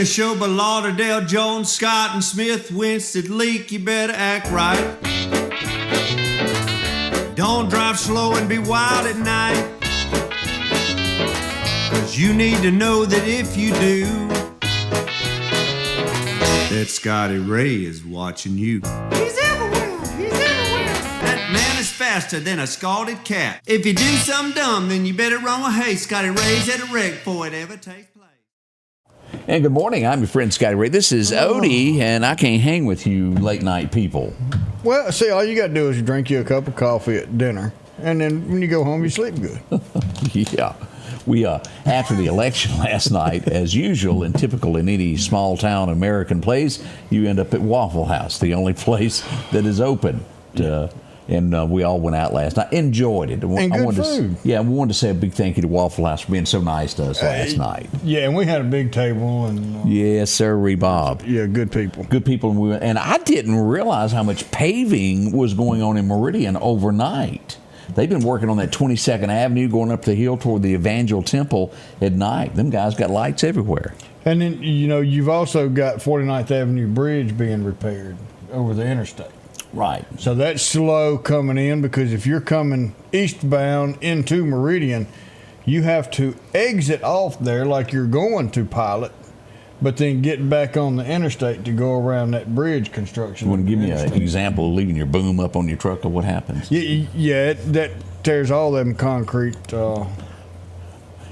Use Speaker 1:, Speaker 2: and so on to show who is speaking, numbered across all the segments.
Speaker 1: a show by Lauderdale, Jones, Scott, and Smith, Winston, Leak, you better act right. Don't drive slow and be wild at night, 'cause you need to know that if you do, that Scotty Ray is watching you. He's everywhere, he's everywhere. That man is faster than a scalded cat. If you do something dumb, then you better run with haste. Scotty Ray's at a wreck before it ever takes place.
Speaker 2: And good morning, I'm your friend Scotty Ray. This is Odie, and I can't hang with you late night people.
Speaker 3: Well, see, all you got to do is drink you a cup of coffee at dinner, and then when you go home, you sleep good.
Speaker 2: Yeah. We, after the election last night, as usual and typical in any small town American place, you end up at Waffle House, the only place that is open. And we all went out last night, enjoyed it.
Speaker 3: And good food.
Speaker 2: We wanted to say a big thank you to Waffle House for being so nice to us last night.
Speaker 3: Yeah, and we had a big table. And
Speaker 2: yes, sir, Bob.
Speaker 3: Yeah, good people.
Speaker 2: Good people. And I didn't realize how much paving was going on in Meridian overnight. They've been working on that 22nd Avenue going up the hill toward the Evangel Temple at night. Them guys got lights everywhere.
Speaker 3: And then, you've also got 49th Avenue Bridge being repaired over the interstate.
Speaker 2: Right.
Speaker 3: So that's slow coming in, because if you're coming eastbound into Meridian, you have to exit off there like you're going to Pilot, but then get back on the interstate to go around that bridge construction.
Speaker 2: You want to give me an example of leaving your boom up on your truck, or what happens?
Speaker 3: Yeah, that tears all them concrete.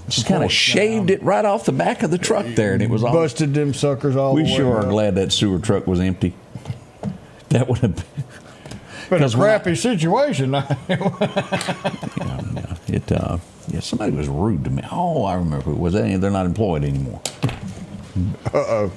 Speaker 2: Just kind of shaved it right off the back of the truck there, and it was all
Speaker 3: busted them suckers all the way.
Speaker 2: We sure are
Speaker 3: up.
Speaker 2: glad that sewer truck was empty. That would have
Speaker 3: been a crappy situation.
Speaker 2: Somebody was rude to me. Oh, I remember who it was. They're not employed anymore.
Speaker 3: Uh-oh.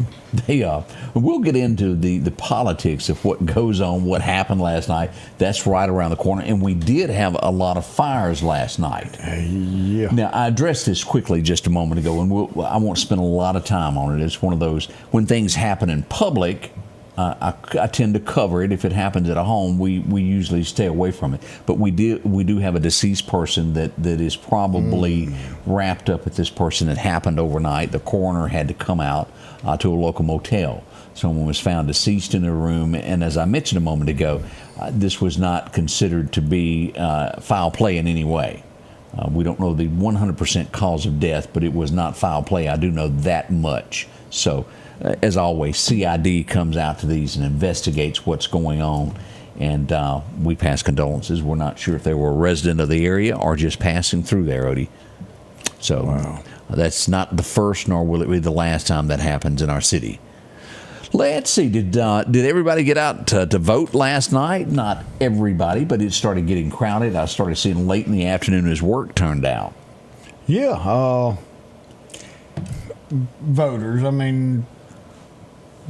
Speaker 2: We'll get into the politics of what goes on, what happened last night. That's right around the corner. And we did have a lot of fires last night.
Speaker 3: Yeah.
Speaker 2: Now, I addressed this quickly just a moment ago, and I won't spend a lot of time on it. It's one of those, when things happen in public, I tend to cover it. If it happens at a home, we usually stay away from it. But we do have a deceased person that is probably wrapped up with this person that happened overnight. The coroner had to come out to a local motel. Someone was found deceased in their room, and as I mentioned a moment ago, this was not considered to be foul play in any way. We don't know the 100% cause of death, but it was not foul play. I do know that much. So, as always, CID comes out to these and investigates what's going on, and we pass condolences. We're not sure if they were a resident of the area or just passing through there, Odie. So
Speaker 3: wow.
Speaker 2: That's not the first, nor will it be the last time that happens in our city. Let's see, did everybody get out to vote last night? Not everybody, but it started getting crowded. I started seeing late in the afternoon as work turned out.
Speaker 3: Yeah, voters, I mean,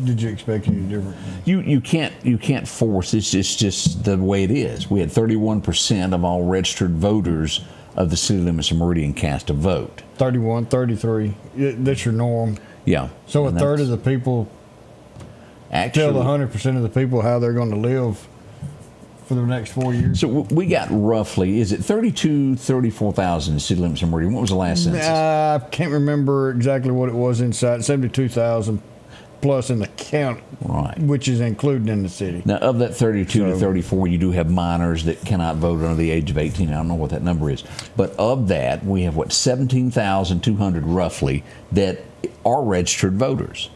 Speaker 3: did you expect any different?
Speaker 2: You can't force. It's just the way it is. We had 31% of all registered voters of the city limits of Meridian cast a vote.
Speaker 3: 31, 33. That's your norm.
Speaker 2: Yeah.
Speaker 3: So a third of the people tell 100% of the people how they're going to live for the next 4 years.
Speaker 2: So we got roughly, is it 34,000 city limits of Meridian? What was the last census?
Speaker 3: I can't remember exactly what it was inside. 72,000 plus in the county,
Speaker 2: right,
Speaker 3: which is included in the city.
Speaker 2: Now, of that 32 to 34, you do have minors that cannot vote under the age of 18. I don't know what that number is. But of that, we have, 17,200 roughly that are registered voters.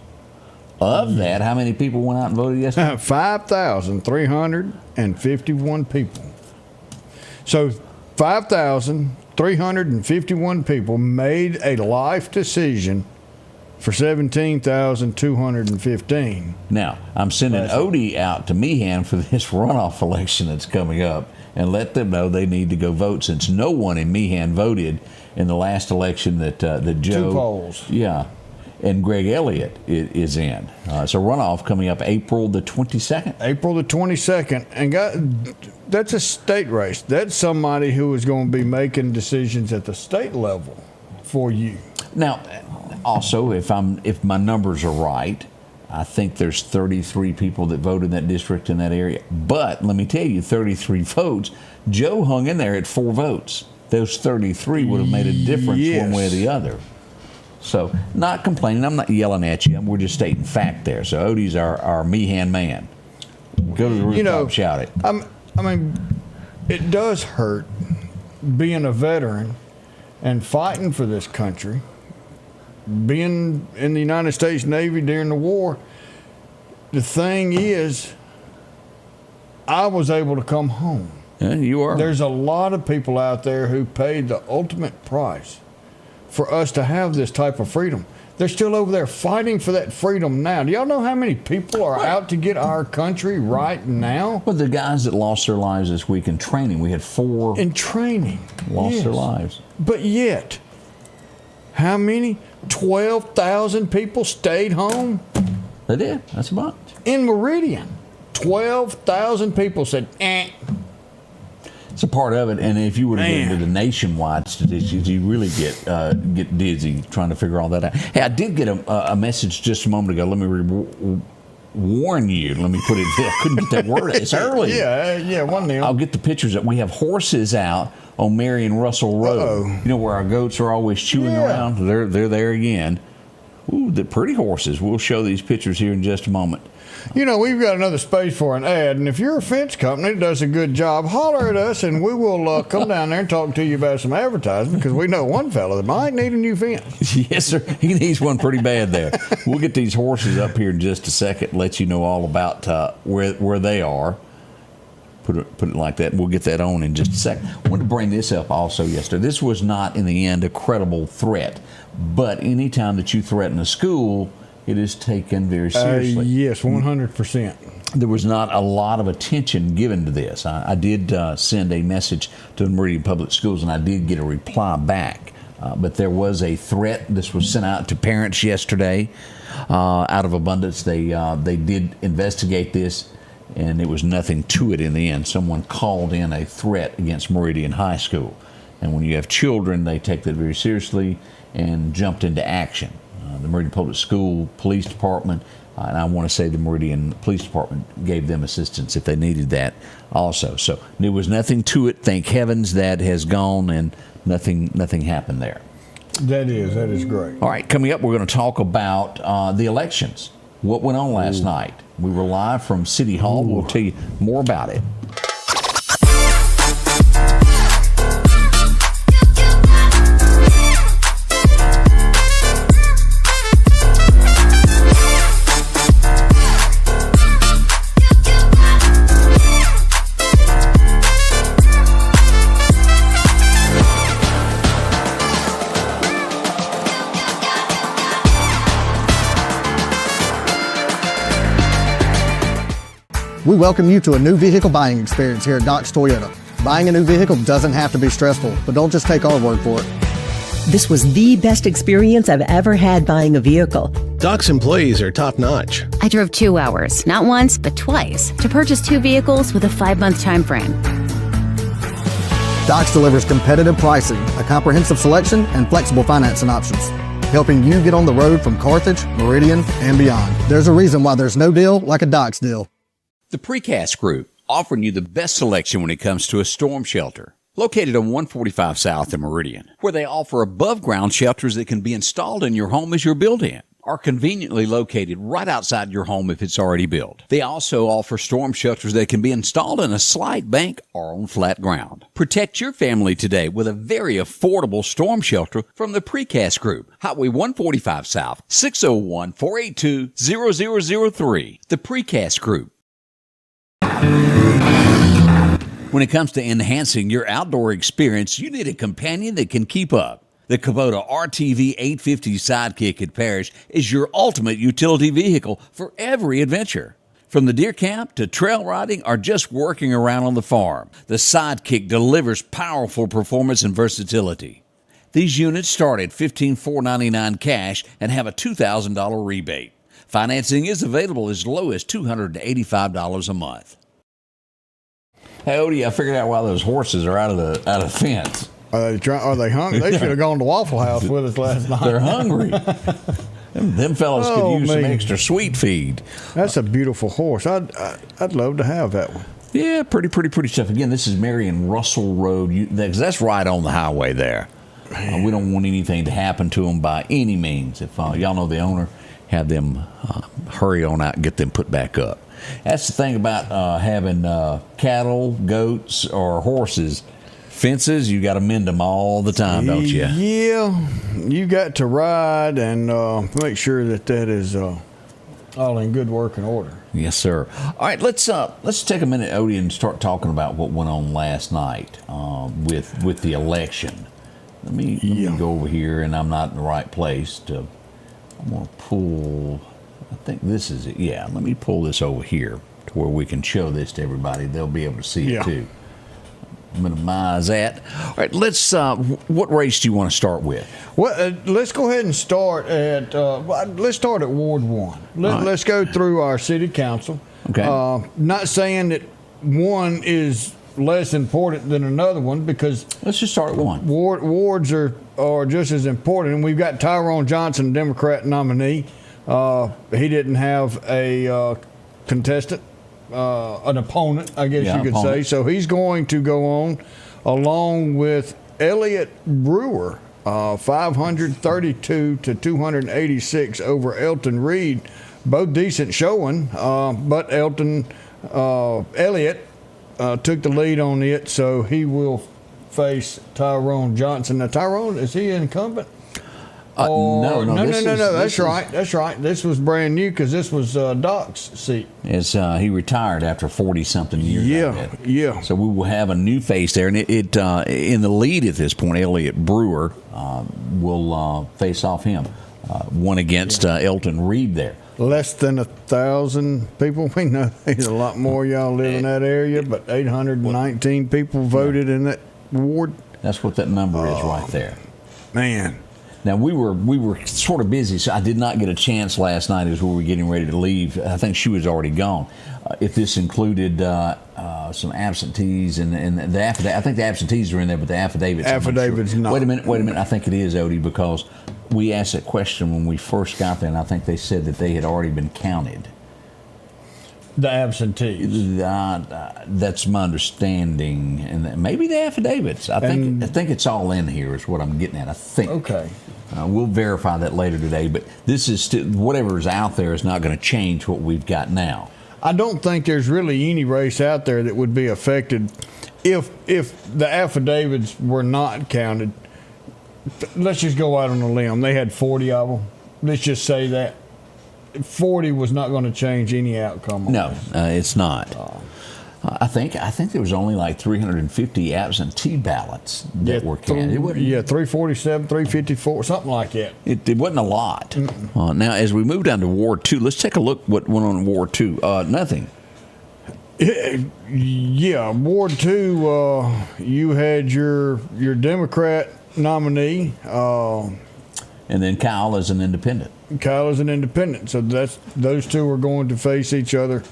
Speaker 2: Of that, how many people went out and voted yesterday?
Speaker 3: 5,351 people. So 5,351 people made a life decision for 17,215.
Speaker 2: Now, I'm sending Odie out to Meehan for this runoff election that's coming up, and let them know they need to go vote, since no one in Meehan voted in the last election that Joe.
Speaker 3: 2 polls.
Speaker 2: Yeah, and Greg Elliott is in. So runoff coming up April the 22nd.
Speaker 3: April the 22nd, and that's a state race. That's somebody who is going to be making decisions at the state level for you.
Speaker 2: Now, also, if my numbers are right, I think there's 33 people that voted in that district in that area. But let me tell you, 33 votes. Joe hung in there at 4 votes. Those 33 would have made a difference one way or the other. So, not complaining. I'm not yelling at you. We're just stating fact there. So, Odie's our me-hand man. Go to the rooftop, shout it.
Speaker 3: I mean, it does hurt being a veteran and fighting for this country, being in the United States Navy during the war. The thing is, I was able to come home.
Speaker 2: Yeah, you are.
Speaker 3: There's a lot of people out there who paid the ultimate price for us to have this type of freedom. They're still over there fighting for that freedom now. Do y'all know how many people are out to get our country right now?
Speaker 2: Well, the guys that lost their lives this week in training, we had 4
Speaker 3: in training
Speaker 2: lost their lives.
Speaker 3: But yet, how many? 12,000 people stayed home?
Speaker 2: They did. That's about
Speaker 3: in Meridian. 12,000 people said, eh.
Speaker 2: It's a part of it, and if you were to get into the nationwide statistics, you really get dizzy trying to figure all that out. Hey, I did get a message just a moment ago. Let me warn you. Let me put it. I couldn't get that word. It's early.
Speaker 3: Yeah, one nil.
Speaker 2: I'll get the pictures. We have horses out on Marion Russell Road.
Speaker 3: Uh-oh.
Speaker 2: You know where our goats are always chewing around. They're there again. Ooh, the pretty horses. We'll show these pictures here in just a moment.
Speaker 3: You know, we've got another space for an ad, and if you're a fence company that does a good job, holler at us, and we will come down there and talk to you about some advertising, because we know one fella that might need a new fence.
Speaker 2: Yes, sir. He needs one pretty bad there. We'll get these horses up here in just a second, let you know all about where they are. Put it like that. We'll get that on in just a second. I wanted to bring this up also yesterday. This was not, in the end, a credible threat, but anytime that you threaten a school, it is taken very seriously.
Speaker 3: Yes, 100%.
Speaker 2: There was not a lot of attention given to this. I did send a message to the Meridian Public Schools, and I did get a reply back. But there was a threat. This was sent out to parents yesterday. Out of abundance, they did investigate this, and there was nothing to it in the end. Someone called in a threat against Meridian High School. And when you have children, they take that very seriously and jumped into action. The Meridian Public School Police Department, and I want to say the Meridian Police Department gave them assistance if they needed that also. So there was nothing to it. Thank heavens that has gone, and nothing happened there.
Speaker 3: That is great.
Speaker 2: All right, coming up, we're going to talk about the elections. What went on last night? We were live from City Hall. We'll tell you more about it.
Speaker 4: We welcome you to a new vehicle buying experience here at Doc's Toyota. Buying a new vehicle doesn't have to be stressful, but don't just take our word for it.
Speaker 5: This was the best experience I've ever had buying a vehicle.
Speaker 6: Doc's employees are top-notch.
Speaker 7: I drove 2 hours, not once, but twice, to purchase 2 vehicles with a 5-month time frame.
Speaker 4: Doc's delivers competitive pricing, a comprehensive selection, and flexible financing options, helping you get on the road from Carthage, Meridian, and beyond. There's a reason why there's no deal like a Doc's deal.
Speaker 8: The Precast Group, offering you the best selection when it comes to a storm shelter. Located on 145 South in Meridian, where they offer above-ground shelters that can be installed in your home as you're built in, are conveniently located right outside your home if it's already built. They also offer storm shelters that can be installed in a slight bank or on flat ground. Protect your family today with a very affordable storm shelter from the Precast Group. Highway 145 South, 601-482-0003. The Precast Group. When it comes to enhancing your outdoor experience, you need a companion that can keep up. The Kubota RTV 850 Sidekick at Parrish is your ultimate utility vehicle for every adventure. From the deer camp to trail riding or just working around on the farm, the Sidekick delivers powerful performance and versatility. These units start at $15,499 cash and have a $2,000 rebate. Financing is available as low as $285 a month.
Speaker 2: Hey, Odie, I figured out why those horses are out of the fence.
Speaker 3: Are they hungry? They should have gone to Waffle House with us last night.
Speaker 2: They're hungry. Them fellas could use some extra sweet feed.
Speaker 3: That's a beautiful horse. I'd love to have that one.
Speaker 2: Yeah, pretty stuff. Again, this is Marion Russell Road. That's right on the highway there. We don't want anything to happen to them by any means. If y'all know the owner, have them hurry on out and get them put back up. That's the thing about having cattle, goats, or horses. Fences, you got to mend them all the time, don't you?
Speaker 3: Yeah, you got to ride and make sure that is all in good working order.
Speaker 2: Yes, sir. All right, let's take a minute, Odie, and start talking about what went on last night with the election. Let me go over here, and I'm not in the right place. I'm going to pull. I think this is it. Yeah, let me pull this over here to where we can show this to everybody. They'll be able to see it too. Minimize that. All right, let's. What race do you want to start with?
Speaker 3: Well, let's go ahead and start at. Let's start at Ward 1. Let's go through our city council.
Speaker 2: Okay.
Speaker 3: Not saying that one is less important than another one, because
Speaker 2: let's just start at one.
Speaker 3: Wards are just as important, and we've got Tyrone Johnson, Democrat nominee. He didn't have a contestant. An opponent, I guess you could say. So he's going to go on along with Elliot Brewer, 532 to 286 over Elton Reed. Both decent showing, but Elliot took the lead on it, so he will face Tyrone Johnson. Now, Tyrone, is he incumbent? No. That's right. This was brand new because this was Doc's seat.
Speaker 2: He retired after 40-something years.
Speaker 3: Yeah.
Speaker 2: So we will have a new face there, and it in the lead at this point, Elliot Brewer will face off him. One against Elton Reed there.
Speaker 3: Less than 1,000 people. We know there's a lot more y'all live in that area, but 819 people voted in that ward.
Speaker 2: That's what that number is right there.
Speaker 3: Man.
Speaker 2: Now, we were sort of busy, so I did not get a chance last night as we were getting ready to leave. I think she was already gone. If this included some absentees and the affidavit, I think the absentees are in there, but the affidavits.
Speaker 3: Affidavits not.
Speaker 2: Wait a minute. I think it is, Odie, because we asked that question when we first got there, and I think they said that they had already been counted.
Speaker 3: The absentees.
Speaker 2: That's my understanding, and maybe the affidavits. I think it's all in here. Is what I'm getting at. I think.
Speaker 3: Okay.
Speaker 2: We'll verify that later today, but this is still, whatever is out there is not going to change what we've got now.
Speaker 3: I don't think there's really any race out there that would be affected if the affidavits were not counted. Let's just go out on a limb. They had 40 of them. Let's just say that 40 was not going to change any outcome.
Speaker 2: No, it's not. I think there was only like 350 absentee ballots that were counted.
Speaker 3: 347, 354, something like that.
Speaker 2: It wasn't a lot. Now, as we move down to Ward 2, let's take a look what went on in Ward 2. Nothing.
Speaker 3: Yeah, Ward 2, you had your Democrat nominee.
Speaker 2: And then Kyle is an independent.
Speaker 3: So those two are going to face each other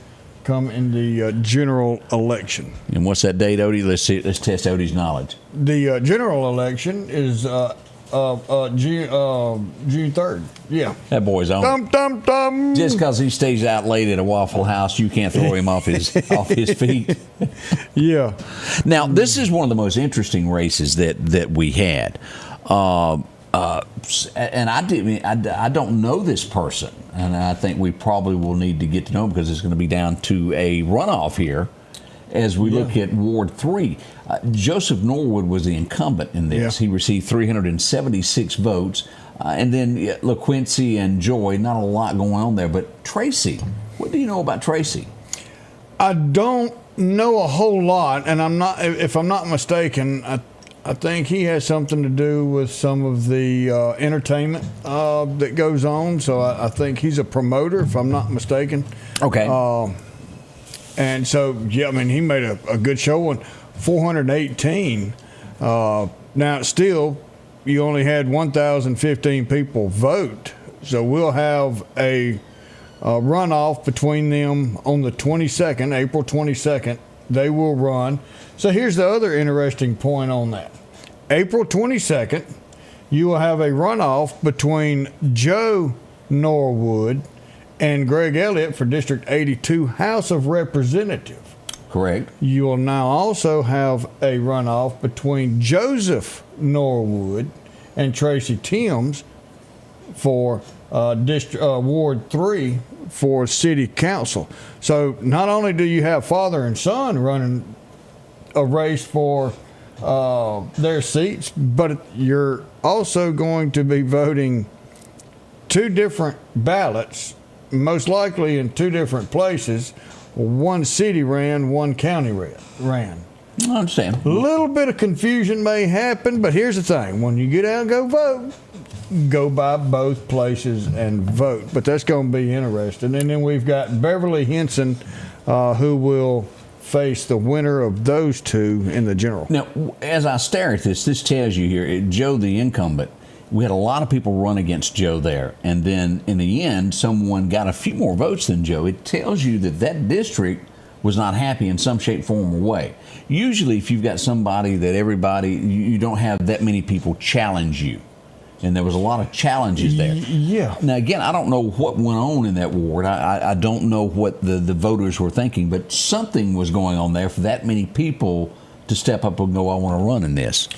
Speaker 3: come in the general election.
Speaker 2: And what's that date, Odie? Let's test Odie's knowledge.
Speaker 3: The general election is June 3rd. Yeah.
Speaker 2: That boy's on.
Speaker 3: Dum dum dum.
Speaker 2: Just because he stays out late at a Waffle House, you can't throw him off his feet.
Speaker 3: Yeah.
Speaker 2: Now, this is one of the most interesting races that we had. And I don't know this person, and I think we probably will need to get to know him because it's going to be down to a runoff here as we look at Ward 3. Joseph Norwood was the incumbent in this. He received 376 votes. And then LaQuincy and Joy, not a lot going on there. But Tracy, what do you know about Tracy?
Speaker 3: I don't know a whole lot, and if I'm not mistaken, I think he has something to do with some of the entertainment that goes on. So I think he's a promoter, if I'm not mistaken.
Speaker 2: Okay.
Speaker 3: And so, he made a good showing, 418. Now, still, you only had 1,015 people vote. So we'll have a runoff between them on the 22nd, April 22nd. They will run. So here's the other interesting point on that. April 22nd, you will have a runoff between Joe Norwood and Greg Elliott for District 82 House of Representatives.
Speaker 2: Correct.
Speaker 3: You will now also have a runoff between Joseph Norwood and Tracy Timms for Ward 3 for city council. So not only do you have father and son running a race for their seats, but you're also going to be voting 2 different ballots, most likely in 2 different places. One city ran, one county ran.
Speaker 2: I understand.
Speaker 3: A little bit of confusion may happen, but here's the thing. When you get out and go vote, go by both places and vote. But that's going to be interesting. And then we've got Beverly Henson, who will face the winner of those 2 in the general.
Speaker 2: Now, as I stare at this tells you here, Joe, the incumbent, we had a lot of people run against Joe there. And then in the end, someone got a few more votes than Joe. It tells you that district was not happy in some shape, form, or way. Usually, if you've got somebody that you don't have that many people challenge you. And there was a lot of challenges there.
Speaker 3: Yeah.
Speaker 2: Now, again, I don't know what went on in that ward. I don't know what the voters were thinking, but something was going on there for that many people to step up and go, I want to run in this.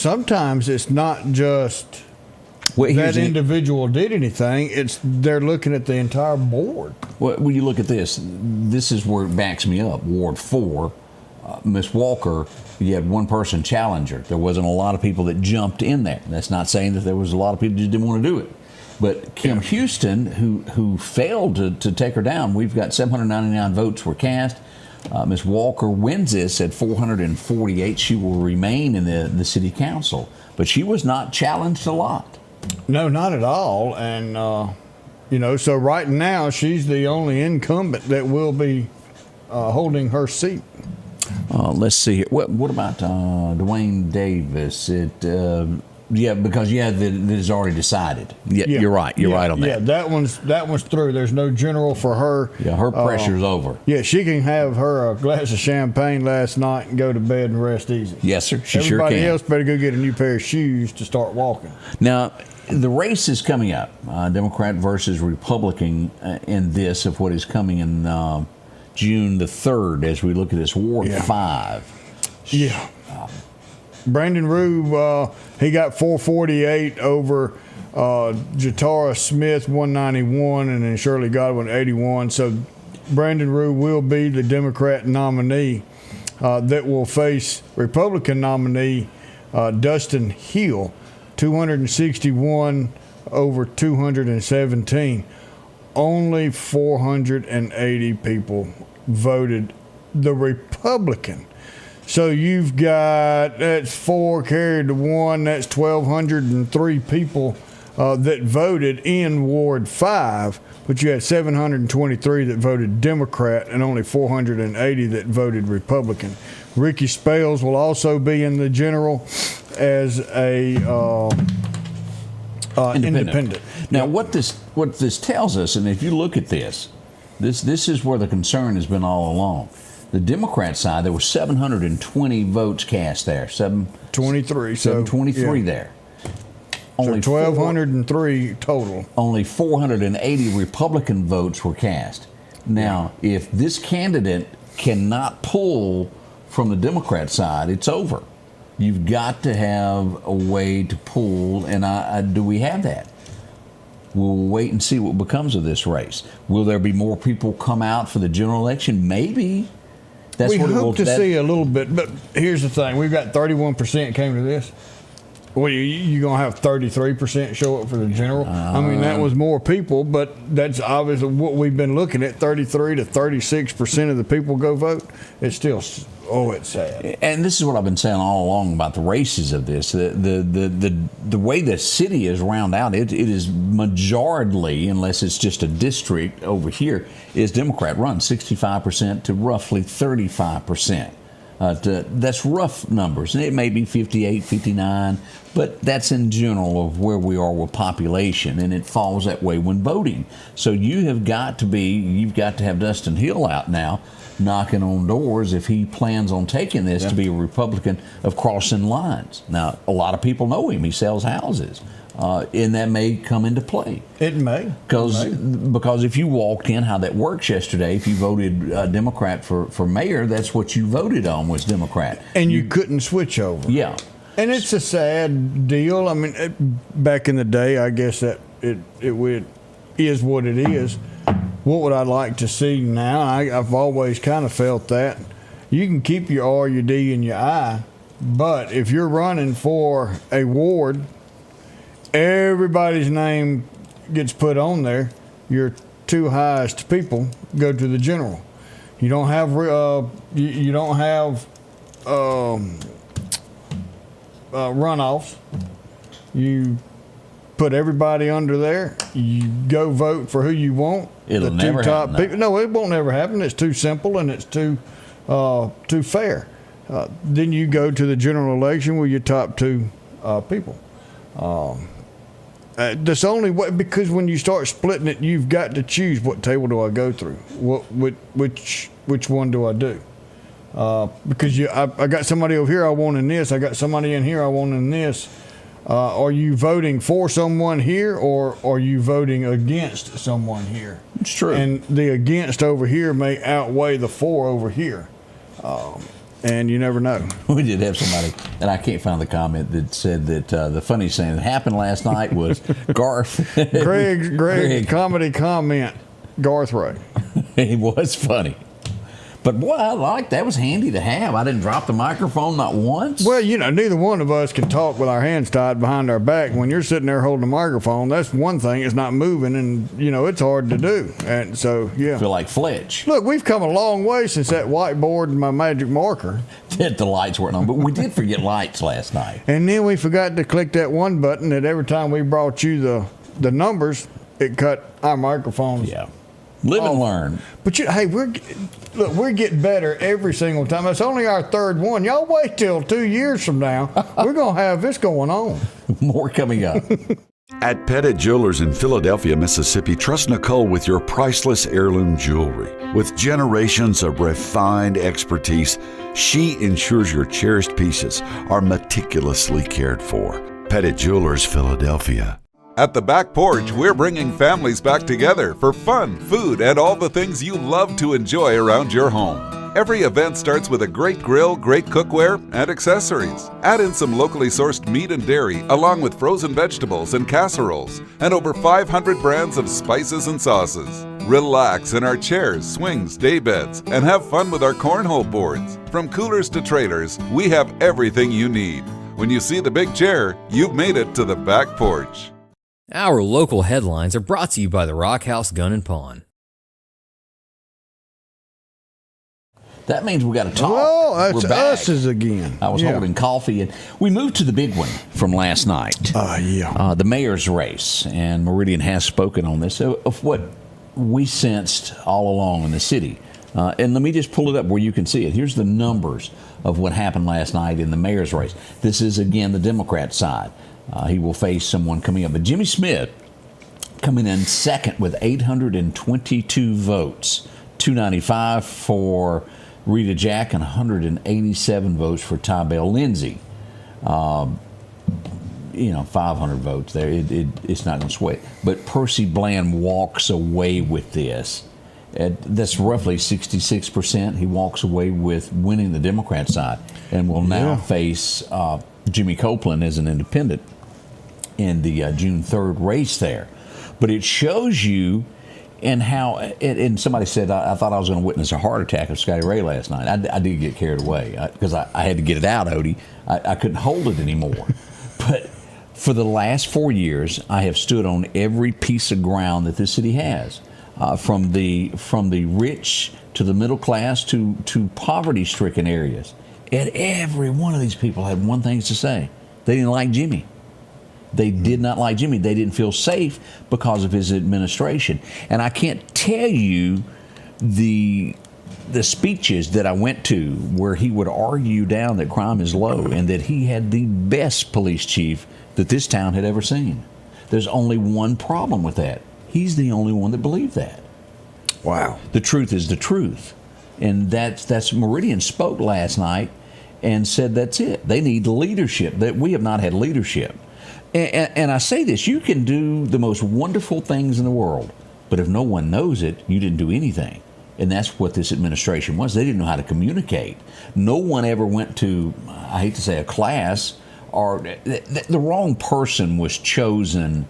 Speaker 3: Sometimes it's not just that individual did anything. It's they're looking at the entire board.
Speaker 2: Well, when you look at this is where it backs me up. Ward 4, Miss Walker, you had one person challenge her. There wasn't a lot of people that jumped in there. That's not saying that there was a lot of people who just didn't want to do it. But Kim Houston, who failed to take her down, we've got 799 votes were cast. Ms. Walker wins this at 448. She will remain in the city council. But she was not challenged a lot.
Speaker 3: No, not at all. And, so right now she's the only incumbent that will be holding her seat.
Speaker 2: Let's see here. What about Dwayne Davis? Because that is already decided. Yeah, you're right. You're right on that.
Speaker 3: Yeah, that one's through. There's no general for her.
Speaker 2: Yeah, her pressure's over.
Speaker 3: Yeah, she can have her a glass of champagne last night and go to bed and rest easy.
Speaker 2: Yes, sir. She
Speaker 3: Everybody
Speaker 2: sure can.
Speaker 3: else better go get a new pair of shoes to start walking.
Speaker 2: Now, the race is coming up. Democrat versus Republican in this of what is coming in June the 3rd as we look at this Ward 5.
Speaker 3: Yeah. Brandon Rue, he got 448 over Jatara Smith, 191, and then Shirley Godwin, 81. So Brandon Rue will be the Democrat nominee that will face Republican nominee Dustin Hill, 261 over 217. Only 480 people voted the Republican. So you've got, that's 4 carried to 1, that's 1,203 people that voted in Ward 5, but you had 723 that voted Democrat and only 480 that voted Republican. Ricky Spales will also be in the general as a independent.
Speaker 2: Now, what this tells us, and if you look at this is where the concern has been all along. The Democrat side, there were 720 votes cast there.
Speaker 3: 723.
Speaker 2: 723 there. Only
Speaker 3: 1,203 total.
Speaker 2: Only 480 Republican votes were cast. Now, if this candidate cannot pull from the Democrat side, it's over. You've got to have a way to pull, and do we have that? We'll wait and see what becomes of this race. Will there be more people come out for the general election? Maybe.
Speaker 3: We hope to see a little bit, but here's the thing. We've got 31% came to this. Well, you're going to have 33% show up for the general. I mean, that was more people, but that's obviously what we've been looking at. 33 to 36% of the people go vote. It's still, it's sad.
Speaker 2: And this is what I've been saying all along about the races of this. The way the city is round out, it is majority, unless it's just a district over here, is Democrat run, 65% to roughly 35%. That's rough numbers, and it may be 58, 59, but that's in general of where we are with population, and it falls that way when voting. So you've got to have Dustin Hill out now knocking on doors if he plans on taking this to be a Republican of crossing lines. Now, a lot of people know him. He sells houses. And that may come into play.
Speaker 3: It may.
Speaker 2: Because if you walked in, how that works yesterday, if you voted Democrat for mayor, that's what you voted on was Democrat.
Speaker 3: And you couldn't switch over.
Speaker 2: Yeah.
Speaker 3: And it's a sad deal. I mean, back in the day, I guess that it is what it is. What would I like to see now? I've always kind of felt that. You can keep your R, your D, and your I, but if you're running for a ward, everybody's name gets put on there. Your two highest people go to the general. You don't have runoffs. You put everybody under there. You go vote for who you want.
Speaker 2: It'll never happen.
Speaker 3: People. No, it won't never happen. It's too simple and it's too fair. Then you go to the general election with your top two people. That's only way, because when you start splitting it, you've got to choose what table do I go through. Which one do I do? Because I got somebody over here I want in this. I got somebody in here I want in this. Are you voting for someone here, or are you voting against someone here?
Speaker 2: It's true.
Speaker 3: And the against over here may outweigh the for over here. And you never know.
Speaker 2: We did have somebody, and I can't find the comment, that said that the funniest thing that happened last night was Garth.
Speaker 3: Greg, comedy comment, Garth Ray.
Speaker 2: It was funny. But boy, I liked that. Was handy to have. I didn't drop the microphone not once.
Speaker 3: Well, neither one of us can talk with our hands tied behind our back. When you're sitting there holding a microphone, that's one thing. It's not moving, and it's hard to do. And so, yeah.
Speaker 2: I feel like Fletch.
Speaker 3: Look, we've come a long way since that whiteboard and my magic marker.
Speaker 2: That the lights weren't on, but we did forget lights last night.
Speaker 3: And then we forgot to click that one button that every time we brought you the numbers, it cut our microphones.
Speaker 2: Yeah. Live and learn.
Speaker 3: But we're getting better every single time. It's only our third one. Y'all wait till 2 years from now. We're going to have this going on.
Speaker 2: More coming up.
Speaker 9: At Pettit Jewelers in Philadelphia, Mississippi, trust Nicole with your priceless heirloom jewelry. With generations of refined expertise, she ensures your cherished pieces are meticulously cared for. Pettit Jewelers, Philadelphia.
Speaker 10: At the Back Porch, we're bringing families back together for fun, food, and all the things you love to enjoy around your home. Every event starts with a great grill, great cookware, and accessories. Add in some locally sourced meat and dairy, along with frozen vegetables and casseroles, and over 500 brands of spices and sauces. Relax in our chairs, swings, day beds, and have fun with our cornhole boards. From coolers to trailers, we have everything you need. When you see the big chair, you've made it to the Back Porch.
Speaker 11: Our local headlines are brought to you by the Rock House Gun and Pawn.
Speaker 2: That means we got to talk.
Speaker 3: Oh, that's
Speaker 2: We're back.
Speaker 3: us again.
Speaker 2: I was holding coffee, and we moved to the big one from last night. The mayor's race, and Meridian has spoken on this, of what we sensed all along in the city. And let me just pull it up where you can see it. Here's the numbers of what happened last night in the mayor's race. This is, again, the Democrat side. He will face someone coming up. But Jimmy Smith coming in second with 822 votes, 295 for Rita Jack, and 187 votes for Tybell Lindsay. 500 votes there. It's not going to sway. But Percy Bland walks away with this. That's roughly 66%. He walks away with winning the Democrat side and will now face Jimmy Copeland as an independent in the June 3rd race there. But it shows you and how, and somebody said, I thought I was going to witness a heart attack of Scotty Ray last night. I did get carried away because I had to get it out, Odie. I couldn't hold it anymore. But for the last 4 years, I have stood on every piece of ground that this city has, from the rich to the middle class to poverty-stricken areas. And every one of these people had one thing to say. They didn't like Jimmy. They did not like Jimmy. They didn't feel safe because of his administration. And I can't tell you the speeches that I went to where he would argue down that crime is low and that he had the best police chief that this town had ever seen. There's only one problem with that. He's the only one that believed that.
Speaker 3: Wow.
Speaker 2: The truth is the truth. And that's Meridian spoke last night and said that's it. They need leadership. That we have not had leadership. And I say this, you can do the most wonderful things in the world, but if no one knows it, you didn't do anything. And that's what this administration was. They didn't know how to communicate. No one ever went to, I hate to say, a class or the wrong person was chosen.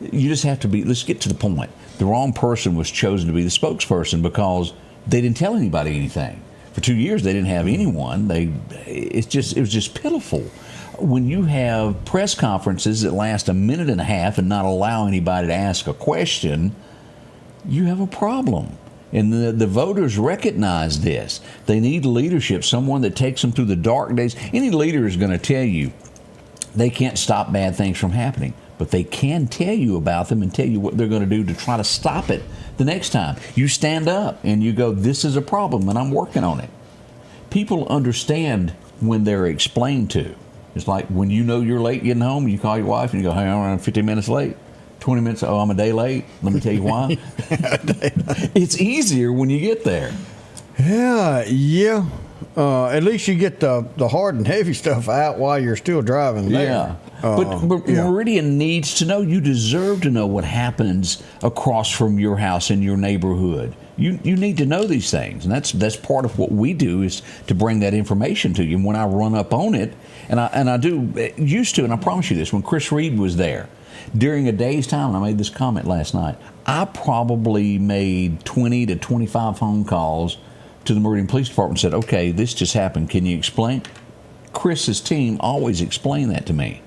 Speaker 2: You just have to be, let's get to the point. The wrong person was chosen to be the spokesperson because they didn't tell anybody anything. For 2 years, they didn't have anyone. It was just pitiful. When you have press conferences that last a minute and a half and not allow anybody to ask a question, you have a problem. And the voters recognize this. They need leadership, someone that takes them through the dark days. Any leader is going to tell you they can't stop bad things from happening, but they can tell you about them and tell you what they're going to do to try to stop it the next time. You stand up and you go, this is a problem and I'm working on it. People understand when they're explained to. It's like when you know you're late getting home, you call your wife and you go, hey, I'm around 15 minutes late. 20 minutes, oh, I'm a day late. Let me tell you why. It's easier when you get there.
Speaker 3: Yeah. At least you get the hard and heavy stuff out while you're still driving there.
Speaker 2: Yeah. But Meridian needs to know. You deserve to know what happens across from your house in your neighborhood. You need to know these things, and that's part of what we do is to bring that information to you. And when I run up on it, and I do used to, and I promise you this, when Chris Reed was there, during a day's time, and I made this comment last night, I probably made 20 to 25 phone calls to the Meridian Police Department and said, okay, this just happened. Can you explain? Chris's team always explained that to me.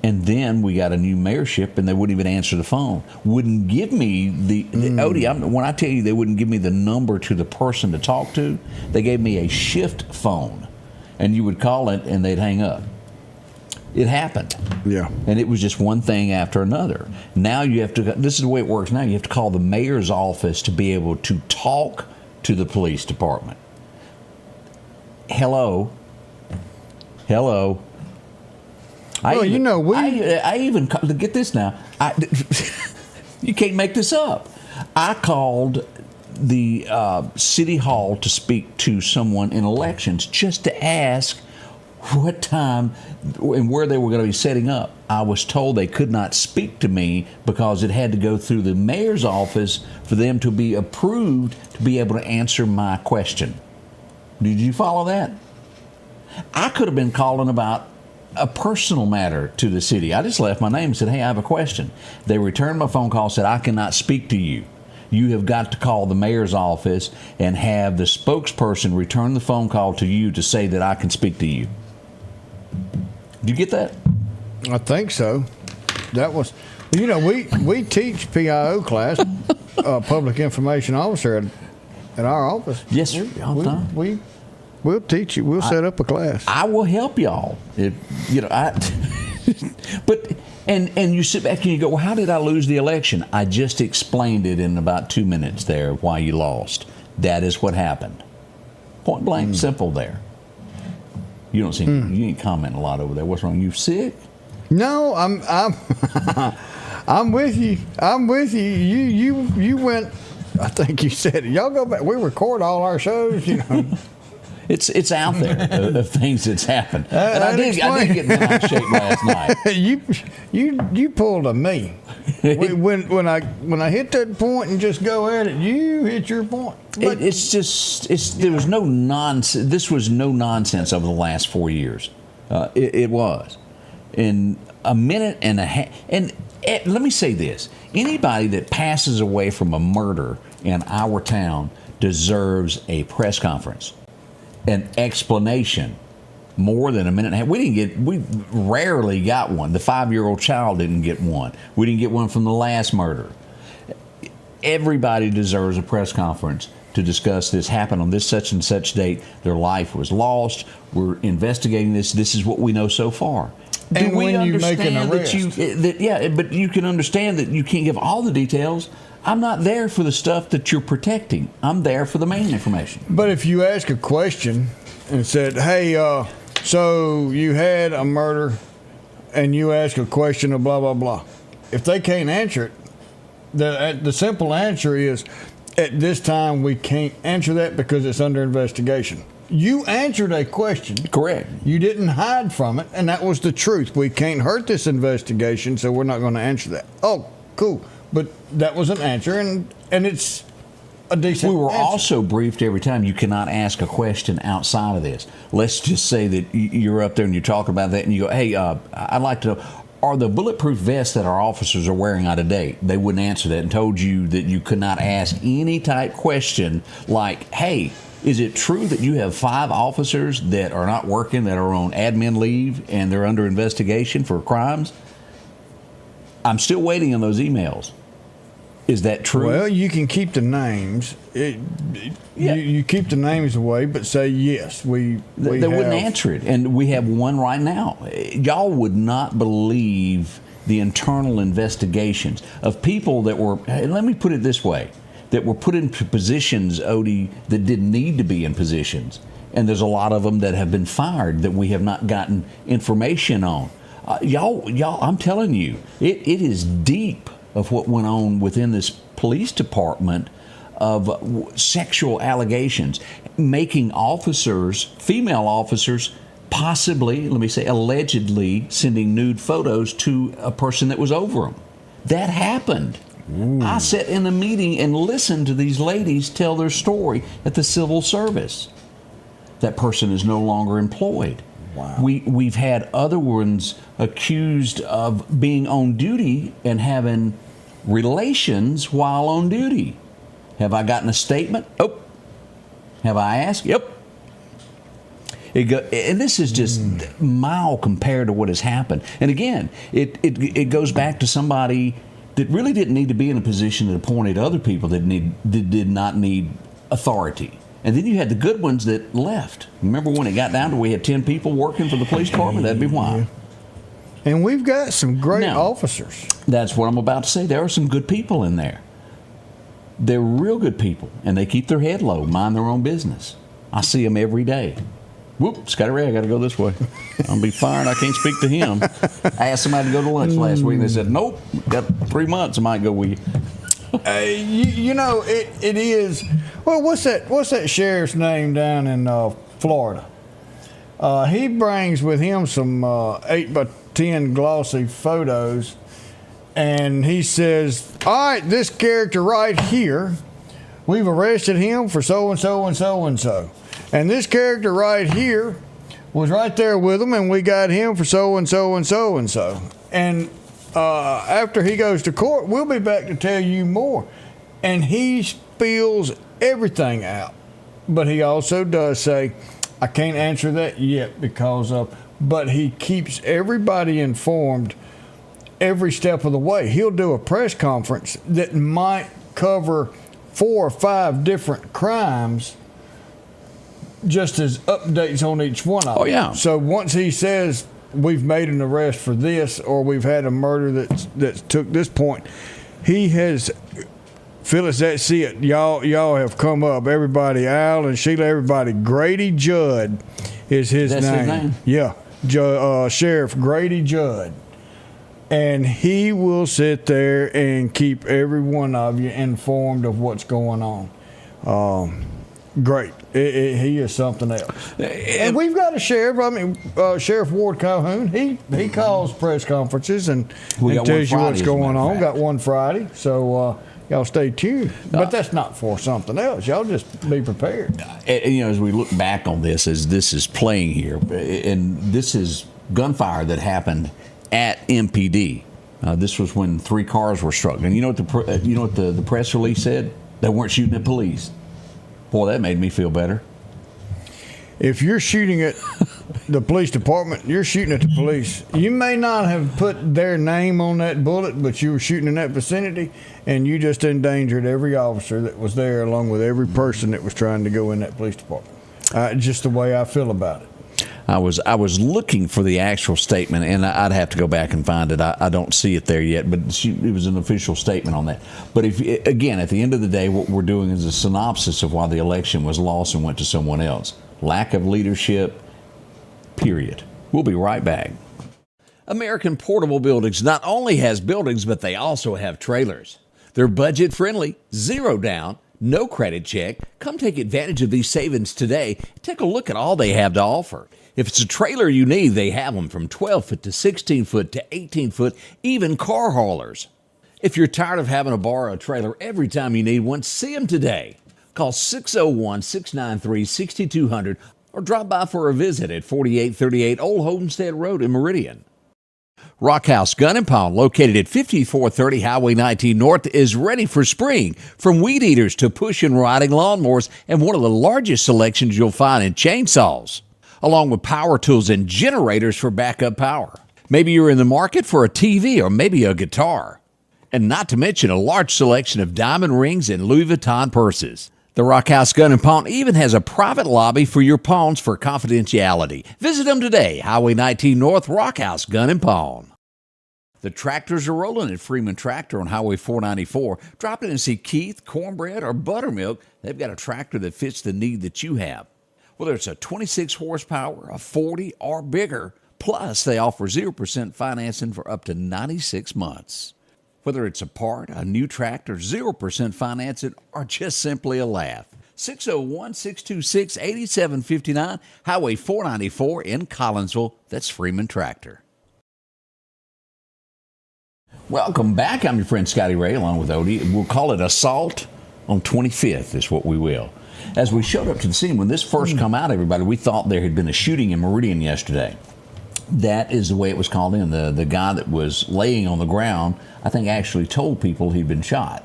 Speaker 2: And then we got a new mayorship, and they wouldn't even answer the phone. Wouldn't give me Odie, when I tell you they wouldn't give me the number to the person to talk to, they gave me a shift phone. And you would call it, and they'd hang up. It happened.
Speaker 3: Yeah.
Speaker 2: And it was just one thing after another. Now you have to, this is the way it works now, you have to call the mayor's office to be able to talk to the police department. Hello.
Speaker 3: Well,
Speaker 2: I even get this now. You can't make this up. I called the city hall to speak to someone in elections just to ask what time and where they were going to be setting up. I was told they could not speak to me because it had to go through the mayor's office for them to be approved to be able to answer my question. Did you follow that? I could have been calling about a personal matter to the city. I just left my name and said, hey, I have a question. They returned my phone call and said, I cannot speak to you. You have got to call the mayor's office and have the spokesperson return the phone call to you to say that I can speak to you. Did you get that?
Speaker 3: I think so. That was, we teach PIO class, public information officer at our office.
Speaker 2: Yes, sir. All the time.
Speaker 3: We'll teach you. We'll set up a class.
Speaker 2: I will help y'all. But you sit back and you go, well, how did I lose the election? I just explained it in about 2 minutes there why you lost. That is what happened. Point blank, simple there. You don't seem you ain't commenting a lot over there. What's wrong? You sick?
Speaker 3: No, I'm I'm with you. You went. I think you said it. Y'all go back. We record all our shows.
Speaker 2: It's out there of things that's happened. And I did get in my shape last night.
Speaker 3: You pulled a me. When I hit that point and just go at it, you hit your point.
Speaker 2: There was no nonsense. This was no nonsense over the last 4 years. It was. In a minute and a half. And let me say this. Anybody that passes away from a murder in our town deserves a press conference. An explanation. More than a minute and a half. We rarely got one. The 5-year-old child didn't get one. We didn't get one from the last murder. Everybody deserves a press conference to discuss this happened on this such and such date. Their life was lost. We're investigating this. This is what we know so far.
Speaker 3: And when you make an arrest.
Speaker 2: But you can understand that you can't give all the details. I'm not there for the stuff that you're protecting. I'm there for the main information.
Speaker 3: But if you ask a question and said, hey, so you had a murder and you ask a question of blah, blah, blah. If they can't answer it, the simple answer is, at this time, we can't answer that because it's under investigation. You answered a question.
Speaker 2: Correct.
Speaker 3: You didn't hide from it, and that was the truth. We can't hurt this investigation, so we're not going to answer that. Oh, cool. But that was an answer, and it's a decent
Speaker 2: We were
Speaker 3: answer.
Speaker 2: also briefed every time you cannot ask a question outside of this. Let's just say that you're up there and you're talking about that and you go, hey, I'd like to know, are the bulletproof vests that our officers are wearing out of date? They wouldn't answer that and told you that you could not ask any type question like, hey, is it true that you have 5 officers that are not working, that are on admin leave, and they're under investigation for crimes? I'm still waiting on those emails. Is that true?
Speaker 3: Well, you can keep the names. You keep the names away, but say yes. They
Speaker 2: wouldn't answer it, and we have one right now. Y'all would not believe the internal investigations of people that were. Let me put it this way: that were put into positions, Odie, that didn't need to be in positions, and there's a lot of them that have been fired that we have not gotten information on. Y'all, I'm telling you, it is deep of what went on within this police department of sexual allegations, making officers, female officers, possibly, let me say, allegedly sending nude photos to a person that was over them. That happened. Ooh. I sat in a meeting and listened to these ladies tell their story at the civil service. That person is no longer employed. Wow. We've had other ones accused of being on duty and having relations while on duty. Have I gotten a statement? Oh. Have I asked? Yep. And this is just mild compared to what has happened. And again, it goes back to somebody that really didn't need to be in a position that appointed other people that did not need authority. And then you had the good ones that left. Remember when it got down to we had 10 people working for the police department? That'd be why.
Speaker 3: And we've got some great officers.
Speaker 2: That's what I'm about to say. There are some good people in there. They're real good people, and they keep their head low, mind their own business. I see them every day. Whoop, Scotty Ray, I got to go this way. I'll be fired. I can't speak to him. I asked somebody to go to lunch last week, and they said, nope, got 3 months. I might go with you.
Speaker 3: You know, it is. Well, what's that sheriff's name down in Florida? He brings with him some 8x10 glossy photos, and he says, all right, this character right here, we've arrested him for so-and-so and so-and-so. And this character right here was right there with him, and we got him for so-and-so and so-and-so. And after he goes to court, we'll be back to tell you more. And he spills everything out. But he also does say, I can't answer that yet because of, but he keeps everybody informed every step of the way. He'll do a press conference that might cover 4 or 5 different crimes just as updates on each one of them.
Speaker 2: Oh, yeah.
Speaker 3: So once he says, we've made an arrest for this, or we've had a murder that's took this point, he has, Phyllis, that's it. Y'all have come up. Everybody, Al and Sheila, everybody. Grady Judd is his name.
Speaker 2: That's his name?
Speaker 3: Yeah. Sheriff Grady Judd. And he will sit there and keep every one of you informed of what's going on. Great. He is something else. And we've got a sheriff. I mean, Sheriff Ward Calhoun. He calls press conferences and tells you what's going on. Got one Friday. So y'all stay tuned. But that's not for something else. Y'all just be prepared.
Speaker 2: And, as we look back on this, as this is playing here, and this is gunfire that happened at MPD. This was when 3 cars were struck. And you know what the press release said? They weren't shooting at police. Boy, that made me feel better.
Speaker 3: If you're shooting at the police department, you're shooting at the police. You may not have put their name on that bullet, but you were shooting in that vicinity, and you just endangered every officer that was there, along with every person that was trying to go in that police department. Just the way I feel about it.
Speaker 2: I was looking for the actual statement, and I'd have to go back and find it. I don't see it there yet, but it was an official statement on that. But again, at the end of the day, what we're doing is a synopsis of why the election was lost and went to someone else. Lack of leadership, period. We'll be right back.
Speaker 8: American Portable Buildings not only has buildings, but they also have trailers. They're budget friendly, 0 down, no credit check. Come take advantage of these savings today. Take a look at all they have to offer. If it's a trailer you need, they have them from 12-foot to 16-foot to 18-foot, even car haulers. If you're tired of having to borrow a trailer every time you need one, see them today. Call 601-693-6200 or drop by for a visit at 4838 Old Homestead Road in Meridian. Rock House Gun and Pawn, located at 5430 Highway 19 North, is ready for spring. From weed eaters to push and riding lawnmowers, and one of the largest selections you'll find in chainsaws, along with power tools and generators for backup power. Maybe you're in the market for a TV or maybe a guitar. And not to mention a large selection of diamond rings and Louis Vuitton purses. The Rock House Gun and Pawn even has a private lobby for your pawns for confidentiality. Visit them today, Highway 19 North, Rock House Gun and Pawn. The tractors are rolling at Freeman Tractor on Highway 494. Drop in and see Keith, Cornbread, or Buttermilk. They've got a tractor that fits the need that you have. Whether it's a 26 horsepower, a 40, or bigger. Plus, they offer 0% financing for up to 96 months. Whether it's a part, a new tractor, 0% financing, or just simply a laugh. 601-626-8759, Highway 494 in Collinsville. That's Freeman Tractor. Welcome back. I'm your friend Scotty Ray, along with Odie. We'll call it Assault on 25th is what we will. As we showed up to the scene, when this first come out, everybody, we thought there had been a shooting in Meridian yesterday. That is the way it was called in. The guy that was laying on the ground, I think, actually told people he'd been shot.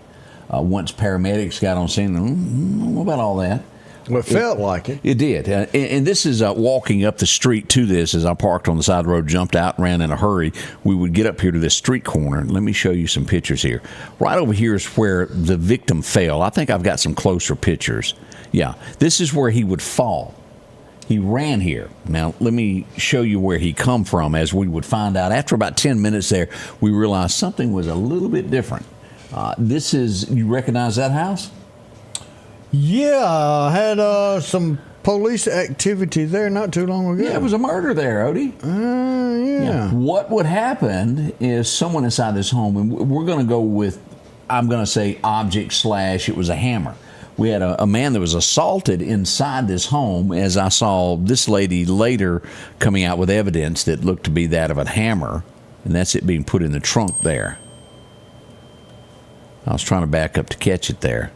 Speaker 8: Once paramedics got on scene, what about all that?
Speaker 3: Well, it felt like it.
Speaker 8: It did. And this is walking up the street to this. As I parked on the side of the road, jumped out, ran in a hurry. We would get up here to this street corner. Let me show you some pictures here. Right over here is where the victim fell. I think I've got some closer pictures. Yeah, this is where he would fall. He ran here. Now, let me show you where he come from, as we would find out. After about 10 minutes there, we realized something was a little bit different. This is, you recognize that house?
Speaker 3: Yeah, I had some police activity there not too long ago.
Speaker 8: Yeah, it was a murder there, Odie.
Speaker 3: Yeah.
Speaker 8: What would happen is someone inside this home, and we're going to go with, I'm going to say object / it was a hammer. We had a man that was assaulted inside this home, as I saw this lady later coming out with evidence that looked to be that of a hammer, and that's it being put in the trunk there. I was trying to back up to catch it there.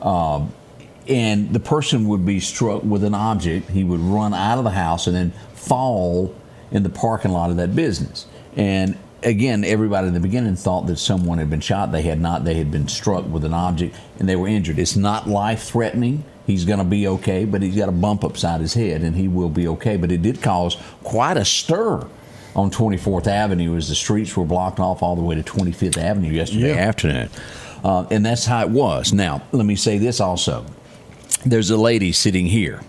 Speaker 8: And the person would be struck with an object. He would run out of the house and then fall in the parking lot of that business. And again, everybody in the beginning thought that someone had been shot. They had not. They had been struck with an object, and they were injured. It's not life-threatening. He's going to be okay, but he's got a bump upside his head, and he will be okay. But it did cause quite a stir on 24th Avenue as the streets were blocked off all the way to 25th Avenue yesterday afternoon. And that's how it was. Now, let me say this also. There's a lady sitting here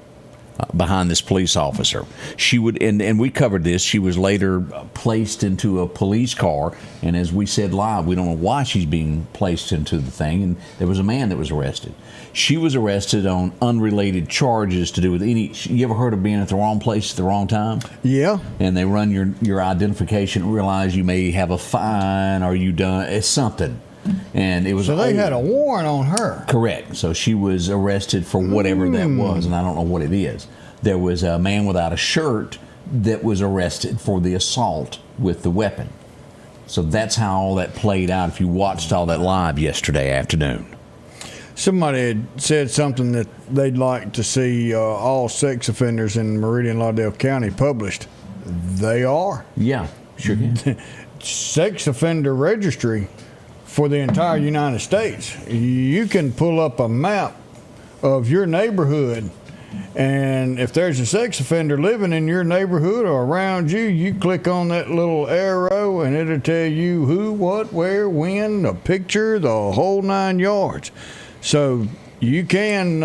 Speaker 8: behind this police officer. She would, and we covered this, she was later placed into a police car, and as we said live, we don't know why she's being placed into the thing, and there was a man that was arrested. She was arrested on unrelated charges to do with you ever heard of being at the wrong place at the wrong time?
Speaker 3: Yeah.
Speaker 8: And they run your identification and realize you may have a fine or it's something. And it was
Speaker 3: so they had a warrant on her.
Speaker 8: Correct. So she was arrested for whatever that was, and I don't know what it is. There was a man without a shirt that was arrested for the assault with the weapon. So that's how all that played out if you watched all that live yesterday afternoon.
Speaker 3: Somebody had said something that they'd like to see all sex offenders in Meridian Lauderdale County published. They are.
Speaker 8: Yeah, sure can.
Speaker 3: Sex offender registry for the entire United States. You can pull up a map of your neighborhood, and if there's a sex offender living in your neighborhood or around you, you click on that little arrow and it'll tell you who, what, where, when, a picture, the whole 9 yards. So you can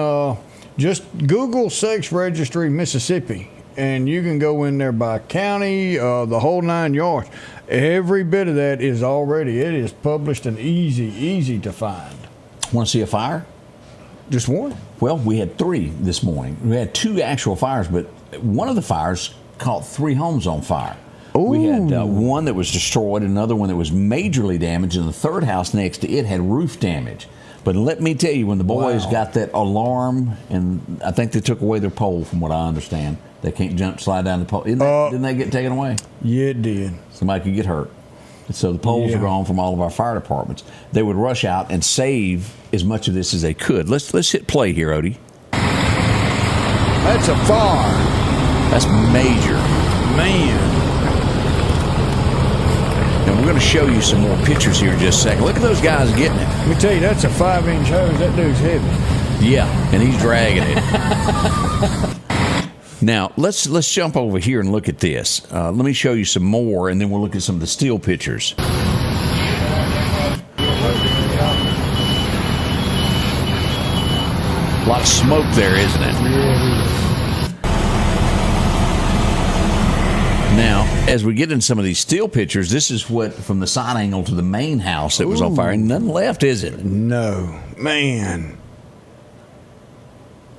Speaker 3: just Google Sex Registry Mississippi, and you can go in there by county, the whole 9 yards. Every bit of that is it is published and easy to find.
Speaker 8: Want to see a fire?
Speaker 3: Just one?
Speaker 8: Well, we had 3 this morning. We had 2 actual fires, but one of the fires caught 3 homes on fire. Ooh. We had one that was destroyed, another one that was majorly damaged, and the third house next to it had roof damage. But let me tell you, when the boys got that alarm, and I think they took away their pole from what I understand. They can't slide down the pole. Didn't they get taken away?
Speaker 3: Yeah, it did.
Speaker 8: Somebody could get hurt.
Speaker 2: So the poles are gone from all of our fire departments. They would rush out and save as much of this as they could. Let's hit play here, Odie.
Speaker 3: That's a fire.
Speaker 2: That's major.
Speaker 3: Man.
Speaker 2: And we're going to show you some more pictures here in just a second. Look at those guys getting it.
Speaker 3: Let me tell you, that's a 5-inch hose. That dude's heavy.
Speaker 2: Yeah, and he's dragging it. Now, let's jump over here and look at this. Let me show you some more, and then we'll look at some of the still pictures. A lot of smoke there, isn't it? Now, as we get in some of these still pictures, this is what, from the side angle to the main house that was on fire. Nothing left, is it?
Speaker 3: No. Man.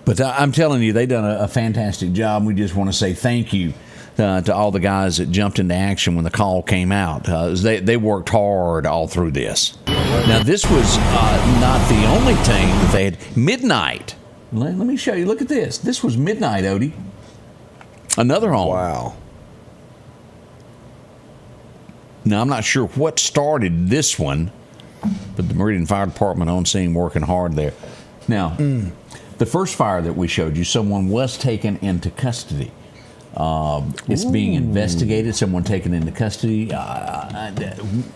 Speaker 2: But I'm telling you, they've done a fantastic job. We just want to say thank you to all the guys that jumped into action when the call came out. They worked hard all through this. Now, this was not the only thing that they had. Midnight. Let me show you. Look at this. This was midnight, Odie. Another home.
Speaker 3: Wow.
Speaker 2: Now, I'm not sure what started this one, but the Meridian Fire Department on scene working hard there. Now, the first fire that we showed you, someone was taken into custody. It's being investigated, someone taken into custody.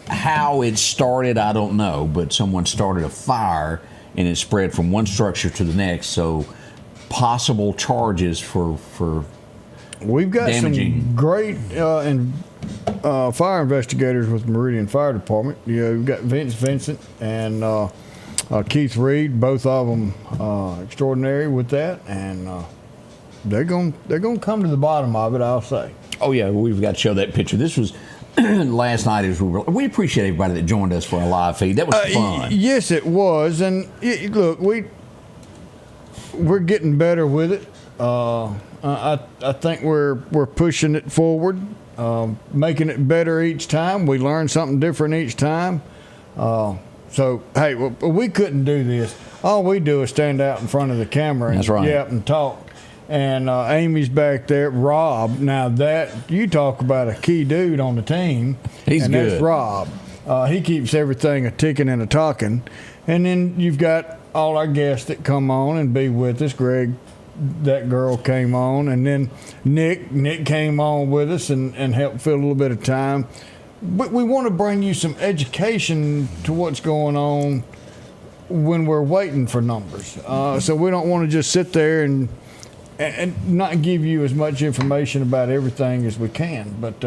Speaker 2: How it started, I don't know, but someone started a fire and it spread from one structure to the next. So possible charges for
Speaker 3: We've got
Speaker 2: damaging.
Speaker 3: some great fire investigators with the Meridian Fire Department. We've got Vince Vincent and Keith Reed, both of them extraordinary with that, and they're going to come to the bottom of it, I'll say.
Speaker 2: Oh yeah, we've got to show that picture. This was last night as we appreciate everybody that joined us for a live feed. That was fun.
Speaker 3: Yes, it was, and look, we're getting better with it. I think we're pushing it forward, making it better each time. We learn something different each time. So, hey, we couldn't do this. All we do is stand out in front of the camera and yap and talk. And Amy's back there. Rob, now that, you talk about a key dude on the team.
Speaker 2: He's good.
Speaker 3: That's Rob. He keeps everything a ticking and a talking. And then you've got all our guests that come on and be with us. Greg, that girl came on. And then Nick came on with us and helped fill a little bit of time. But we want to bring you some education to what's going on when we're waiting for numbers. So we don't want to just sit there and not give you as much information about everything as we can. But,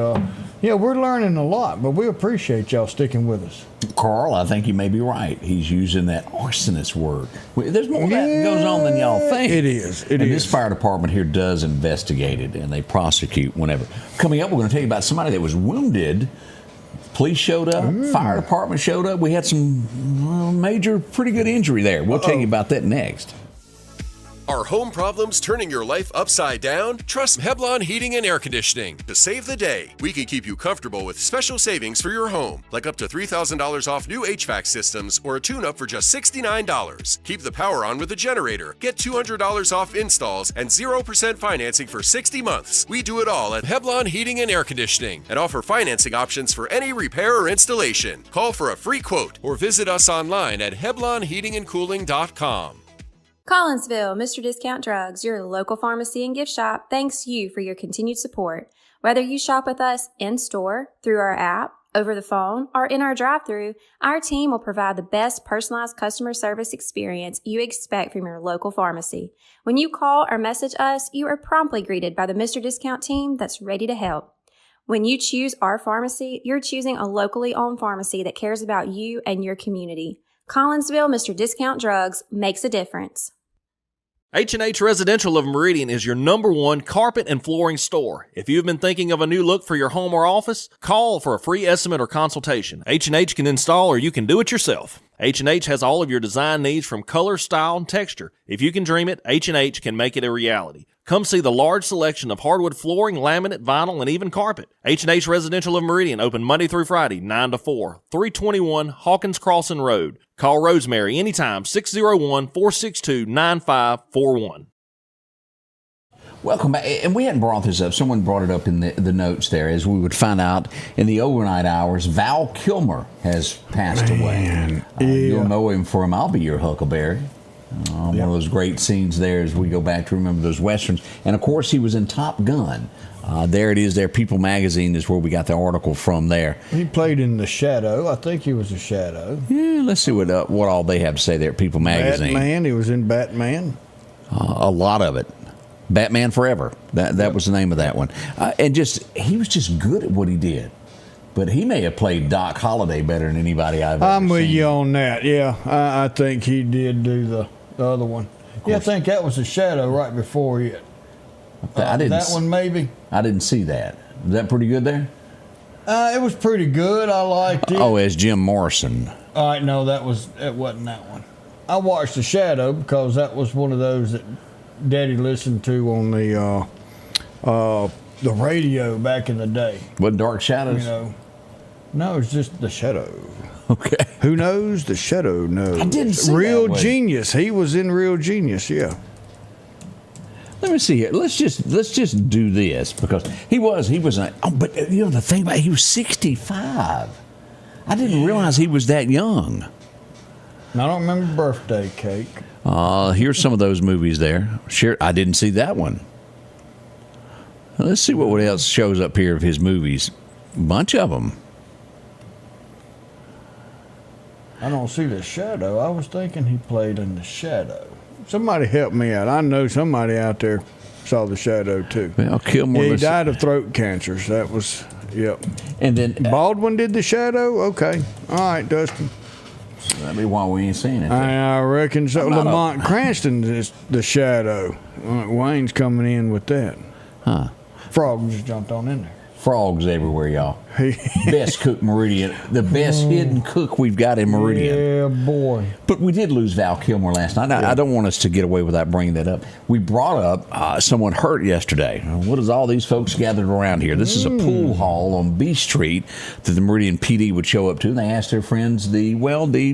Speaker 3: we're learning a lot, but we appreciate y'all sticking with us.
Speaker 2: Carl, I think you may be right. He's using that arsonist word. There's more that goes on than y'all think.
Speaker 3: It is.
Speaker 2: This fire department here does investigate it, and they prosecute whenever. Coming up, we're going to tell you about somebody that was wounded. Police showed up. Fire department showed up. We had some major, pretty good injury there. We'll tell you about that next.
Speaker 12: Are home problems turning your life upside down? Trust Heblon Heating and Air Conditioning to save the day. We can keep you comfortable with special savings for your home, like up to $3,000 off new HVAC systems or a tune-up for just $69. Keep the power on with a generator. Get $200 off installs and 0% financing for 60 months. We do it all at Heblon Heating and Air Conditioning and offer financing options for any repair or installation. Call for a free quote or visit us online at HeblonHeatingandCooling.com.
Speaker 13: Collinsville, Mr. Discount Drugs, your local pharmacy and gift shop, thanks you for your continued support. Whether you shop with us in-store, through our app, over the phone, or in our drive-thru, our team will provide the best personalized customer service experience you expect from your local pharmacy. When you call or message us, you are promptly greeted by the Mr. Discount team that's ready to help. When you choose our pharmacy, you're choosing a locally owned pharmacy that cares about you and your community. Collinsville, Mr. Discount Drugs makes a difference.
Speaker 14: H&H Residential of Meridian is your #1 carpet and flooring store. If you've been thinking of a new look for your home or office, call for a free estimate or consultation. H&H can install or you can do it yourself. H&H has all of your design needs from color, style, and texture. If you can dream it, H&H can make it a reality. Come see the large selection of hardwood flooring, laminate, vinyl, and even carpet. H&H Residential of Meridian, open Monday through Friday, 9 to 4, 321 Hawkins Crossing Road. Call Rosemary anytime, 601-462-9541.
Speaker 2: Welcome back. And we hadn't brought this up. Someone brought it up in the notes there. As we would find out in the overnight hours, Val Kilmer has passed away. You'll know him from I'll Be Your Huckleberry. One of those great scenes there as we go back to remember those Westerns. And, of course, he was in Top Gun. There it is there. People Magazine is where we got the article from there.
Speaker 3: He played in The Shadow. I think he was a Shadow.
Speaker 2: Yeah, let's see what all they have to say there at People Magazine.
Speaker 3: Batman. He was in Batman.
Speaker 2: A lot of it. Batman Forever. That was the name of that one. And he was just good at what he did. But he may have played Doc Holliday better than anybody I've ever seen.
Speaker 3: I'm with you on that. Yeah, I think he did do the other one. Yeah, I think that was a Shadow right before it. That one maybe.
Speaker 2: I didn't see that. Was that pretty good there?
Speaker 3: It was pretty good. I liked it.
Speaker 2: Oh, as Jim Morrison.
Speaker 3: All right, no, it wasn't that one. I watched The Shadow because that was one of those that Daddy listened to on the radio back in the day.
Speaker 2: What, Dark Shadows?
Speaker 3: No, it's just The Shadow.
Speaker 2: Okay.
Speaker 3: Who knows? The Shadow knows.
Speaker 2: I didn't see
Speaker 3: Real
Speaker 2: that
Speaker 3: Genius. He was in Real Genius. Yeah.
Speaker 2: Let me see here. Let's just do this because he was but the thing about it, he was 65. I didn't realize he was that young.
Speaker 3: I don't remember Birthday Cake.
Speaker 2: Here's some of those movies there. Sure, I didn't see that one. Let's see what else shows up here of his movies. A bunch of them.
Speaker 3: I don't see The Shadow. I was thinking he played in The Shadow. Somebody help me out. I know somebody out there saw The Shadow too.
Speaker 2: Well, Kilmer.
Speaker 3: He died of throat cancers. That was, yep.
Speaker 2: And then
Speaker 3: Baldwin did The Shadow. Okay, all right, Dustin.
Speaker 2: That'd be why we ain't seen it.
Speaker 3: I reckon so. Lamont Cranston is The Shadow. Wayne's coming in with that.
Speaker 2: Huh?
Speaker 3: Frog just jumped on in there.
Speaker 2: Frogs everywhere, y'all. Best cook Meridian. The best hidden cook we've got in Meridian.
Speaker 3: Yeah, boy.
Speaker 2: But we did lose Val Kilmer last night. I don't want us to get away without bringing that up. We brought up someone hurt yesterday. What is all these folks gathered around here? This is a pool hall on B Street that the Meridian PD would show up to. And they asked their friends, the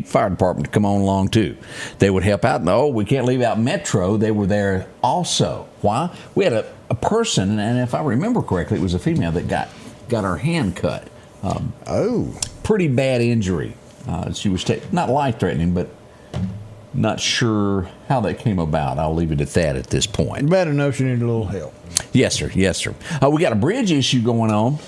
Speaker 2: fire department, to come on along too. They would help out. No, we can't leave out Metro. They were there also. Why? We had a person, and if I remember correctly, it was a female that got her hand cut. Pretty bad injury. She was not life-threatening, but not sure how that came about. I'll leave it at that at this point.
Speaker 3: Better know she needed a little help.
Speaker 2: Yes, sir. Yes, sir. We got a bridge issue going on.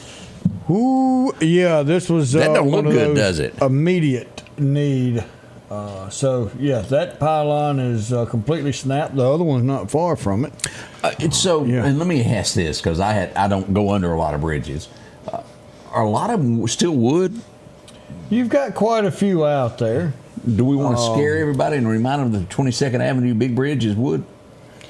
Speaker 3: Ooh, yeah, this was
Speaker 2: that don't look good, does it?
Speaker 3: Immediate need. That pylon is completely snapped. The other one's not far from it.
Speaker 2: And let me ask this, because I don't go under a lot of bridges. Are a lot of them still wood?
Speaker 3: You've got quite a few out there.
Speaker 2: Do we want to scare everybody and remind them that the 22nd Avenue Big Bridge is wood?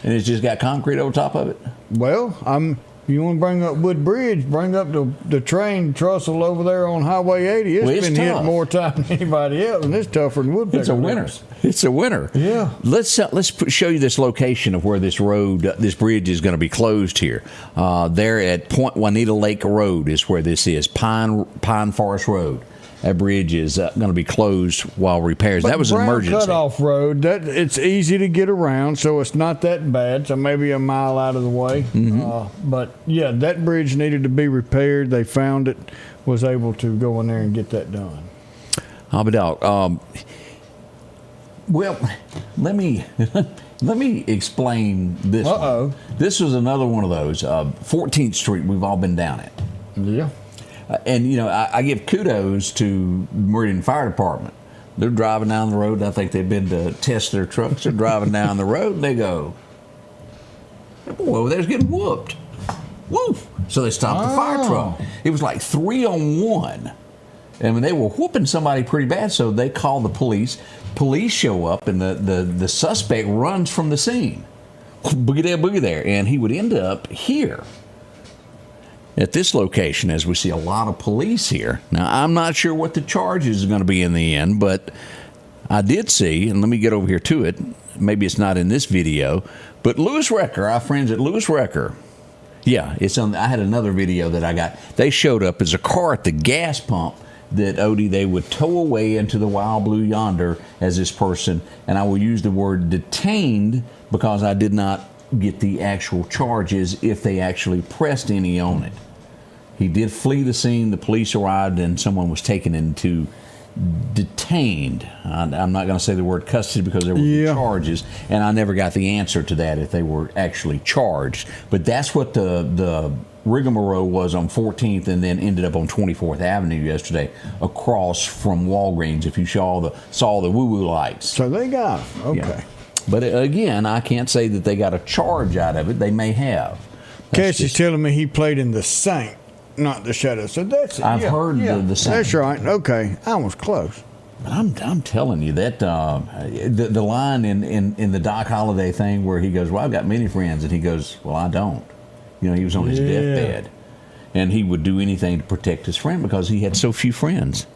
Speaker 2: And it's just got concrete over top of it?
Speaker 3: Well, you want to bring up Wood Bridge, bring up the train trussel over there on Highway 80. It's been hit more time than anybody else, and it's tougher than Woodpecker.
Speaker 2: It's a winner. It's a winner.
Speaker 3: Yeah.
Speaker 2: Let's show you this location of where this bridge is going to be closed here. There at Point Juanita Lake Road is where this is, Pine Forest Road. That bridge is going to be closed while repairs. That was an emergency.
Speaker 3: Cutoff road. It's easy to get around, so it's not that bad. So maybe a mile out of the way.
Speaker 2: Mm-hmm.
Speaker 3: But yeah, that bridge needed to be repaired. They found it, was able to go in there and get that done.
Speaker 2: I'll be down. Well, let me explain this. One. This was another one of those. 14th Street. We've all been down it.
Speaker 3: Yeah.
Speaker 2: And, I give kudos to Meridian Fire Department. They're driving down the road. I think they've been to test their trucks. They're driving down the road, and they go, boy, over there's getting whooped. Woo! So they stopped the fire truck. It was like 3 on 1. And they were whooping somebody pretty bad, so they called the police. Police show up, and the suspect runs from the scene. Boogie there. And he would end up here. At this location, as we see a lot of police here. Now, I'm not sure what the charges are going to be in the end, but I did see, and let me get over here to it. Maybe it's not in this video, but Lewis Wrecker, our friends at Lewis Wrecker. Yeah, it's on. I had another video that I got. They showed up as a car at the gas pump that, Odie, they would tow away into the wild blue yonder as this person, and I will use the word detained because I did not get the actual charges if they actually pressed any on it. He did flee the scene. The police arrived and someone was taken into detained. I'm not going to say the word custody because there were charges, and I never got the answer to that if they were actually charged. But that's what the rigmarole was on 14th and then ended up on 24th Avenue yesterday across from Walgreens, if you saw the woo-woo lights.
Speaker 3: So they got them. Okay.
Speaker 2: Yeah. But again, I can't say that they got a charge out of it. They may have.
Speaker 3: Cassie's telling me he played in the Saint, not the Shadow. So that's it.
Speaker 2: I've heard the Saint.
Speaker 3: That's right. Okay. I was close.
Speaker 2: But I'm telling you that the line in the Doc Holliday thing where he goes, well, I've got many friends, and he goes, well, I don't. You know, he was on his deathbed, and he would do anything to protect his friend because he had so few friends.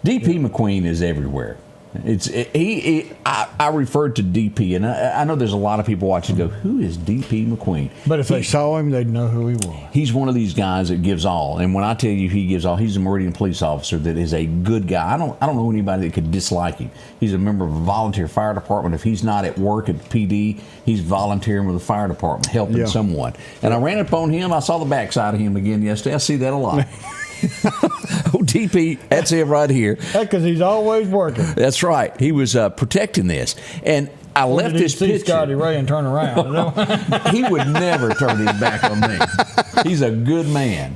Speaker 2: D.P. McQueen is everywhere. I referred to DP, and I know there's a lot of people watching go, who is DP McQueen?
Speaker 3: But if they saw him, they'd know who he was.
Speaker 2: He's one of these guys that gives all, and when I tell you he gives all, he's a Meridian police officer that is a good guy. I don't know anybody that could dislike him. He's a member of a volunteer fire department. If he's not at work at PD, he's volunteering with the fire department, helping someone. And I ran up on him. I saw the backside of him again yesterday. I see that a lot. Oh, DP, that's him right here.
Speaker 3: Because he's always working.
Speaker 2: That's right. He was protecting this. And I left this picture.
Speaker 3: Scotty Ray and turn around.
Speaker 2: He would never turn his back on me. He's a good man.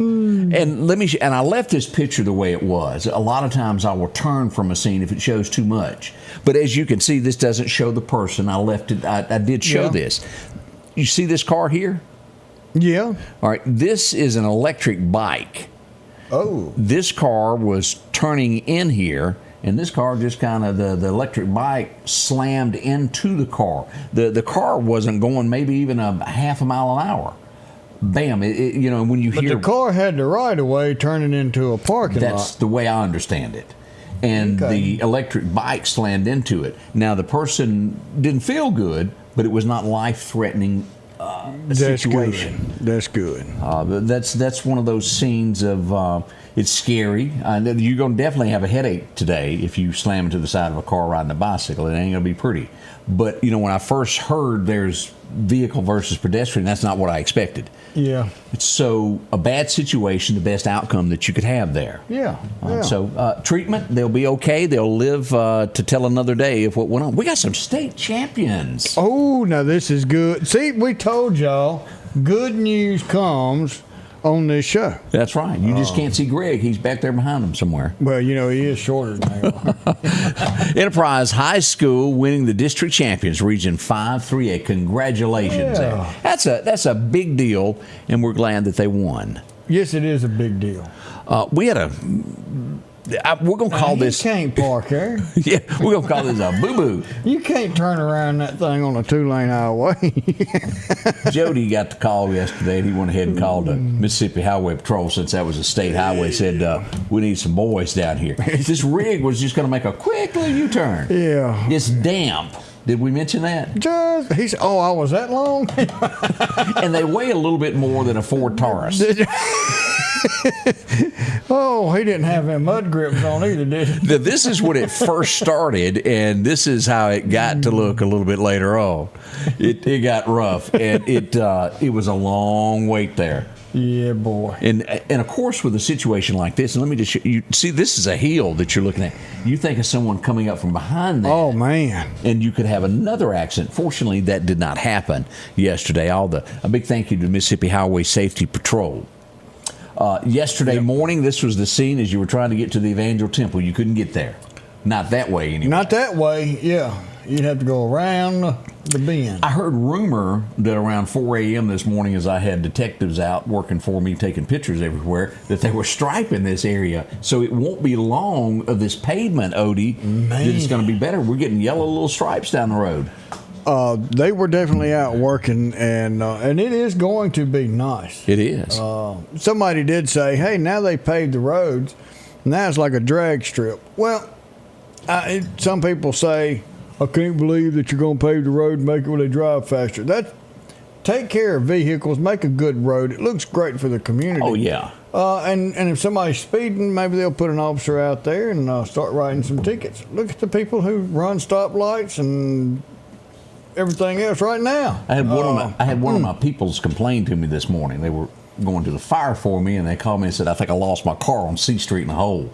Speaker 2: And and I left this picture the way it was. A lot of times I will turn from a scene if it shows too much. But as you can see, this doesn't show the person. I left it. I did show this. You see this car here?
Speaker 3: Yeah.
Speaker 2: All right. This is an electric bike.
Speaker 3: Oh.
Speaker 2: This car was turning in here, and this car just kind of, the electric bike slammed into the car. The car wasn't going maybe even a half a mile an hour. Bam. When you hear...
Speaker 3: But the car had the right of way turning into a parking lot.
Speaker 2: That's the way I understand it. And the electric bike slammed into it. Now, the person didn't feel good, but it was not life-threatening situation.
Speaker 3: That's good.
Speaker 2: That's one of those scenes of it's scary. You're going to definitely have a headache today if you slam into the side of a car riding a bicycle. It ain't going to be pretty. But when I first heard there's vehicle versus pedestrian, that's not what I expected.
Speaker 3: Yeah.
Speaker 2: So a bad situation, the best outcome that you could have there.
Speaker 3: Yeah.
Speaker 2: So treatment, they'll be okay. They'll live to tell another day of what went on. We got some state champions.
Speaker 3: Oh, now this is good. See, we told y'all good news comes on this show.
Speaker 2: That's right. You just can't see Greg. He's back there behind him somewhere.
Speaker 3: Well, he is shorter than him.
Speaker 2: Enterprise High School winning the district champions, Region 5-3A. Congratulations.
Speaker 3: Yeah.
Speaker 2: That's a big deal, and we're glad that they won.
Speaker 3: Yes, it is a big deal.
Speaker 2: We had we're going to call this...
Speaker 3: You can't park there.
Speaker 2: Yeah, we're going to call this a boo-boo.
Speaker 3: You can't turn around that thing on a 2-lane highway.
Speaker 2: Jody got the call yesterday, and he went ahead and called the Mississippi Highway Patrol, since that was a state highway, said, we need some boys down here. This rig was just going to make a quick little U-turn.
Speaker 3: Yeah.
Speaker 2: It's damp. Did we mention that?
Speaker 3: He said, I was that long?
Speaker 2: And they weigh a little bit more than a Ford Taurus.
Speaker 3: Oh, he didn't have them mud grips on either, did he?
Speaker 2: This is when it first started, and this is how it got to look a little bit later on. It got rough, and it was a long wait there.
Speaker 3: Yeah, boy.
Speaker 2: And of course, with a situation like this, and let me just show you, see, this is a hill that you're looking at. You think of someone coming up from behind that.
Speaker 3: Oh, man.
Speaker 2: And you could have another accident. Fortunately, that did not happen yesterday. A big thank you to Mississippi Highway Safety Patrol. Yesterday morning, this was the scene as you were trying to get to the Evangel Temple. You couldn't get there. Not that way, anyway.
Speaker 3: Not that way, yeah. You'd have to go around the bend.
Speaker 2: I heard rumor that around 4 a.m. this morning, as I had detectives out working for me, taking pictures everywhere, that they were striping this area. So it won't be long of this pavement, Odie, that it's going to be better. We're getting yellow little stripes down the road.
Speaker 3: They were definitely out working, and it is going to be nice.
Speaker 2: It is.
Speaker 3: Somebody did say, hey, now they paved the roads. Now it's like a drag strip. Well, some people say, I can't believe that you're going to pave the road and make it where they drive faster. Take care of vehicles, make a good road. It looks great for the community.
Speaker 2: Oh, yeah.
Speaker 3: And if somebody's speeding, maybe they'll put an officer out there and start writing some tickets. Look at the people who run stoplights and everything else right now.
Speaker 2: I had one of my peoples complain to me this morning. They were going to the fire for me, and they called me and said, I think I lost my car on C Street in a hole.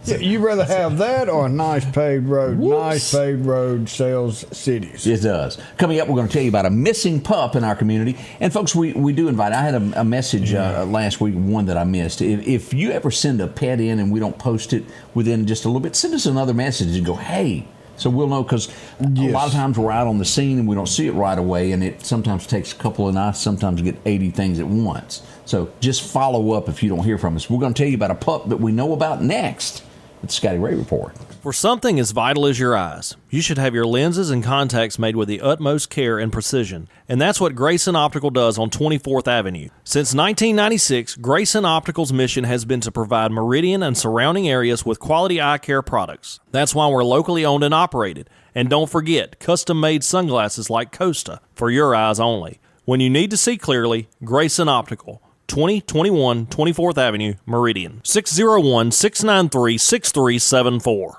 Speaker 3: Yeah, you'd rather have that or a nice paved road. Whoops. Nice paved road sells cities.
Speaker 2: It does. Coming up, we're going to tell you about a missing pup in our community. And folks, we do invite, I had a message last week, one that I missed. If you ever send a pet in and we don't post it within just a little bit, send us another message and go, hey. So we'll know, because a lot of times we're out on the scene and we don't see it right away, and it sometimes takes a couple of nights, sometimes get 80 things at once. So just follow up if you don't hear from us. We're going to tell you about a pup that we know about next. It's Scotty Ray Report.
Speaker 14: For something as vital as your eyes, you should have your lenses and contacts made with the utmost care and precision. And that's what Grayson Optical does on 24th Avenue. Since 1996, Grayson Optical's mission has been to provide Meridian and surrounding areas with quality eye care products. That's why we're locally owned and operated. And don't forget, custom-made sunglasses like Costa for your eyes only. When you need to see clearly, Grayson Optical. 2021 24th Avenue, Meridian. 601-693-6374.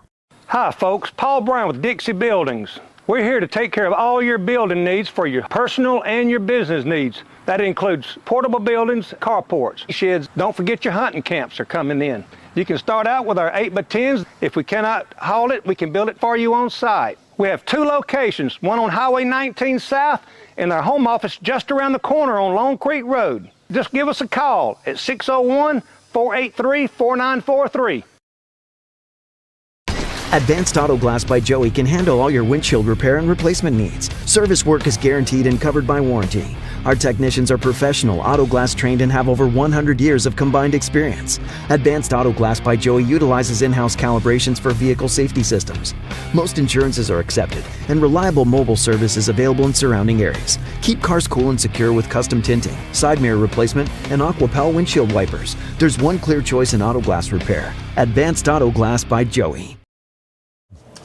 Speaker 15: Hi folks, Paul Brown with Dixie Buildings. We're here to take care of all your building needs for your personal and your business needs. That includes portable buildings, carports, sheds. Don't forget your hunting camps are coming in. You can start out with our 8x10s. If we cannot haul it, we can build it for you on site. We have 2 locations, one on Highway 19 South and our home office just around the corner on Long Creek Road. Just give us a call at 601-483-4943.
Speaker 16: Advanced Auto Glass by Joey can handle all your windshield repair and replacement needs. Service work is guaranteed and covered by warranty. Our technicians are professional, auto glass trained, and have over 100 years of combined experience. Advanced Auto Glass by Joey utilizes in-house calibrations for vehicle safety systems. Most insurances are accepted, and reliable mobile service is available in surrounding areas. Keep cars cool and secure with custom tinting, side mirror replacement, and AquaPal windshield wipers. There's one clear choice in auto glass repair. Advanced Auto Glass by Joey.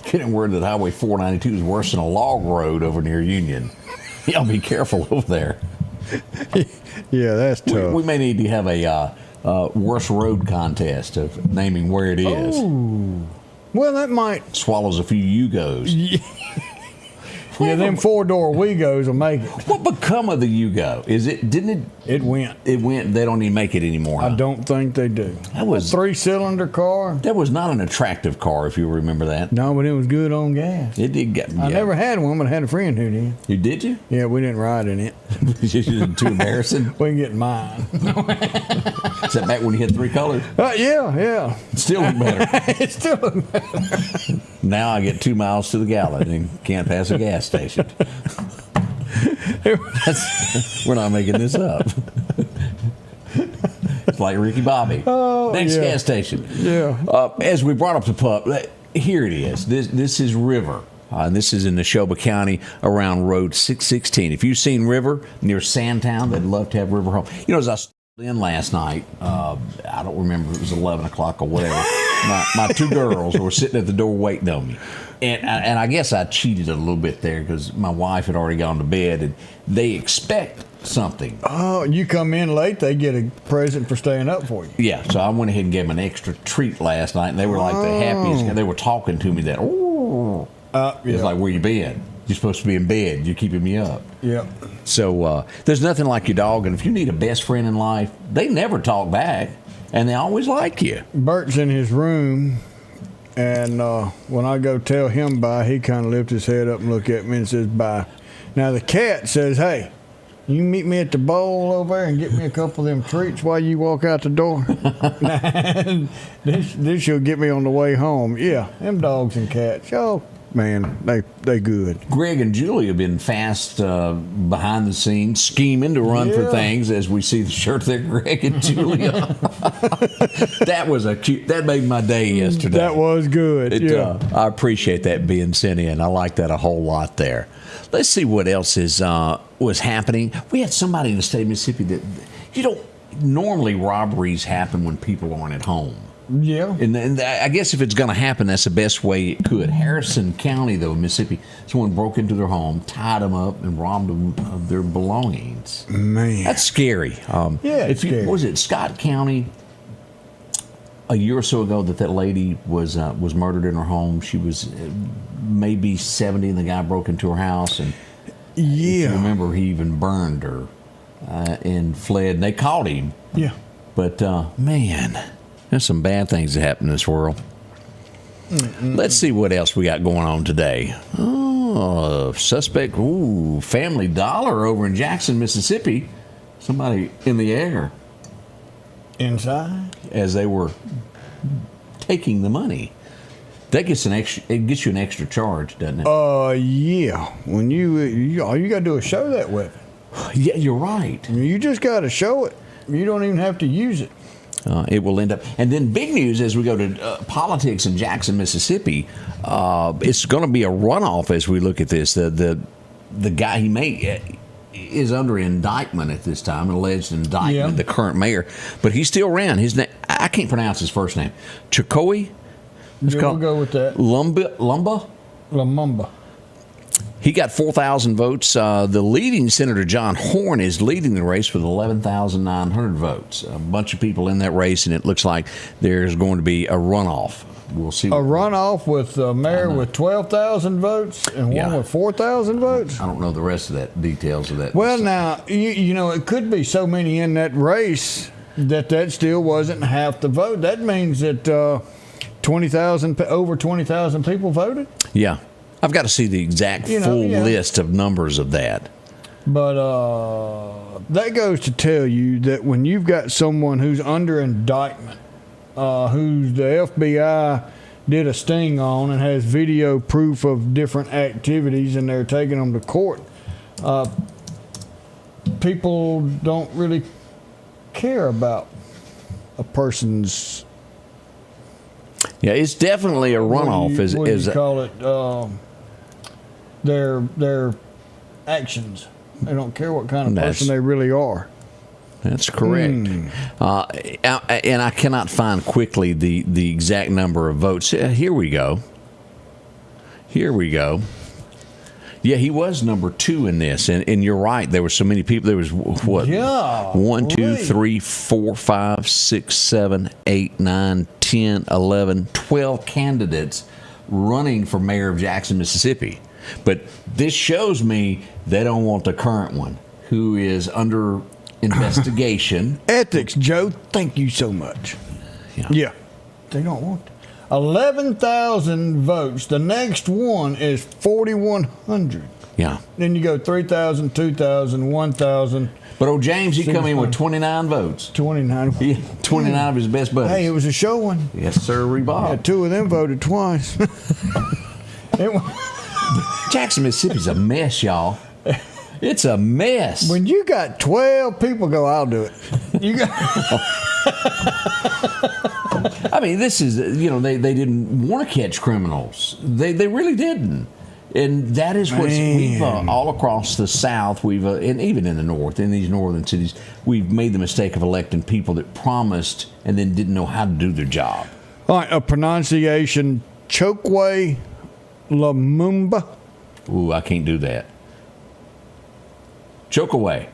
Speaker 2: Getting word that Highway 492 is worse than a log road over near Union. Y'all be careful over there.
Speaker 3: Yeah, that's tough.
Speaker 2: We may need to have a worst road contest of naming where it is.
Speaker 3: Oh, well, that might
Speaker 2: swallows a few Yugos.
Speaker 3: Yeah, them 4-door Wegos will make it.
Speaker 2: What become of the Yugo? Didn't it?
Speaker 3: It went.
Speaker 2: It went. They don't even make it anymore.
Speaker 3: I don't think they do.
Speaker 2: That was
Speaker 3: a 3-cylinder car.
Speaker 2: That was not an attractive car, if you remember that.
Speaker 3: No, but it was good on gas.
Speaker 2: It did get.
Speaker 3: I never had one, but I had a friend who did.
Speaker 2: You did you?
Speaker 3: Yeah, we didn't ride in it.
Speaker 2: Too embarrassing.
Speaker 3: We can get mine.
Speaker 2: Is that back when you had 3 colors?
Speaker 3: Yeah.
Speaker 2: It still looked better.
Speaker 3: It still looked better.
Speaker 2: Now I get 2 miles to the gallon and can't pass a gas station. We're not making this up. It's like Ricky Bobby. Next gas station.
Speaker 3: Yeah.
Speaker 2: As we brought up the pup, here it is. This is River. And this is in Neshoba County around Road 616. If you've seen River near Sandtown, they'd love to have River home. You know, as I stood in last night, I don't remember, it was 11 o'clock or whatever. My 2 girls were sitting at the door waiting on me. And I guess I cheated a little bit there because my wife had already gone to bed, and they expect something.
Speaker 3: Oh, you come in late, they get a present for staying up for you.
Speaker 2: Yeah, so I went ahead and gave them an extra treat last night, and they were like the happiest. They were talking to me that, it's like, where you been? You're supposed to be in bed. You're keeping me up.
Speaker 3: Yeah.
Speaker 2: So there's nothing like your dog, and if you need a best friend in life, they never talk back, and they always like you.
Speaker 3: Bert's in his room. And when I go tell him bye, he kind of lifts his head up and look at me and says bye. Now the cat says, hey, you meet me at the bowl over there and get me a couple of them treats while you walk out the door. this will get me on the way home. Yeah, them dogs and cats. Oh, man, they good.
Speaker 2: Greg and Julie have been fast behind the scenes, scheming to run for things as we see the shirt there, Greg and Julie. That was that made my day yesterday.
Speaker 3: That was good.
Speaker 2: I appreciate that being sent in. I like that a whole lot there. Let's see what else was happening. We had somebody in the state of Mississippi that, normally robberies happen when people aren't at home.
Speaker 3: Yeah.
Speaker 2: And I guess if it's going to happen, that's the best way it could. Harrison County, though, Mississippi, someone broke into their home, tied them up, and robbed them of their belongings.
Speaker 3: Man.
Speaker 2: That's scary.
Speaker 3: It's scary.
Speaker 2: What was it, Scott County? a year or so ago that lady was murdered in her home. She was maybe 70, and the guy broke into her house, and if you remember, he even burned her and fled. And they caught him.
Speaker 3: Yeah.
Speaker 2: But man, there's some bad things that happen in this world. Let's see what else we got going on today. Oh, suspect, Family Dollar over in Jackson, Mississippi. Somebody in the air.
Speaker 3: Inside?
Speaker 2: As they were taking the money. That gets it gets you an extra charge, doesn't it?
Speaker 3: Yeah. When you all you got to do is show that weapon.
Speaker 2: Yeah, you're right.
Speaker 3: You just got to show it. You don't even have to use it.
Speaker 2: It will end up. And then big news as we go to politics in Jackson, Mississippi. It's going to be a runoff as we look at this. The guy is under indictment at this time, an alleged indictment, the current mayor. But he still ran. His name, I can't pronounce his first name. Chikoi?
Speaker 3: We'll go with that. Lumumba.
Speaker 2: He got 4,000 votes. The leading Senator John Horn is leading the race with 11,900 votes. A bunch of people in that race, and it looks like there's going to be a runoff. We'll see.
Speaker 3: A runoff with a mayor with 12,000 votes and one with 4,000 votes?
Speaker 2: I don't know the rest of that, details of that.
Speaker 3: Well, now, you know, it could be so many in that race that still wasn't half the vote. That means that over 20,000 people voted?
Speaker 2: Yeah. I've got to see the exact full list of numbers of that.
Speaker 3: But that goes to tell you that when you've got someone who's under indictment, who's the FBI did a sting on and has video proof of different activities, and they're taking them to court, people don't really care about a person's...
Speaker 2: Yeah, it's definitely a runoff.
Speaker 3: What do you call it? Their actions. They don't care what kind of person they really are.
Speaker 2: That's correct. And I cannot find quickly the exact number of votes. Here we go. Yeah, he was number 2 in this, and you're right. There were so many people. There was what?
Speaker 3: Yeah.
Speaker 2: 1, 2, 3, 4, 5, 6, 7, 8, 9, 10, 11, 12 candidates running for mayor of Jackson, Mississippi. But this shows me they don't want the current one, who is under investigation.
Speaker 3: Ethics, Joe. Thank you so much. Yeah. They don't want that. 11,000 votes. The next one is 4,100.
Speaker 2: Yeah.
Speaker 3: Then you go 3,000, 2,000, 1,000.
Speaker 2: But old James, he come in with 29 votes.
Speaker 3: 29.
Speaker 2: Yeah, 29 of his best buddies.
Speaker 3: Hey, it was a showing.
Speaker 2: Yes, sir, Bob.
Speaker 3: Yeah, 2 of them voted twice.
Speaker 2: Jackson, Mississippi's a mess, y'all. It's a mess.
Speaker 3: When you got 12 people go, I'll do it. You got...
Speaker 2: I mean, this is, they didn't want to catch criminals. They really didn't. And that is what we've, all across the South, and even in the North, in these northern cities, we've made the mistake of electing people that promised and then didn't know how to do their job.
Speaker 3: All right, a pronunciation, Chokwe Lumumba.
Speaker 2: Ooh, I can't do that. Choke away.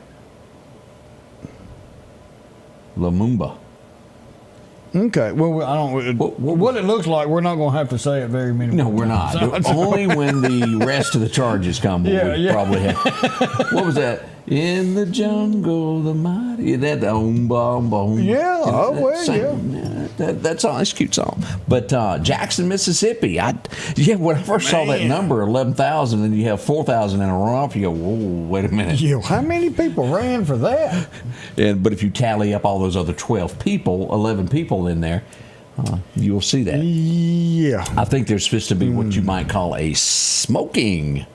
Speaker 2: Lumumba.
Speaker 3: Okay. Well, I don't. What it looks like, we're not going to have to say it very many.
Speaker 2: No, we're not. Only when the rest of the charges come. Probably have. What was that? In the jungle, the mighty. That boom, boom, boom.
Speaker 3: Yeah.
Speaker 2: That's all. It's a cute song. But Jackson, Mississippi. When I first saw that number, 11,000, and you have 4,000 in a runoff, you go, whoa, wait a minute.
Speaker 3: How many people ran for that?
Speaker 2: But if you tally up all those other 11 people in there, you'll see that.
Speaker 3: Yeah.
Speaker 2: I think there's supposed to be what you might call a smoking.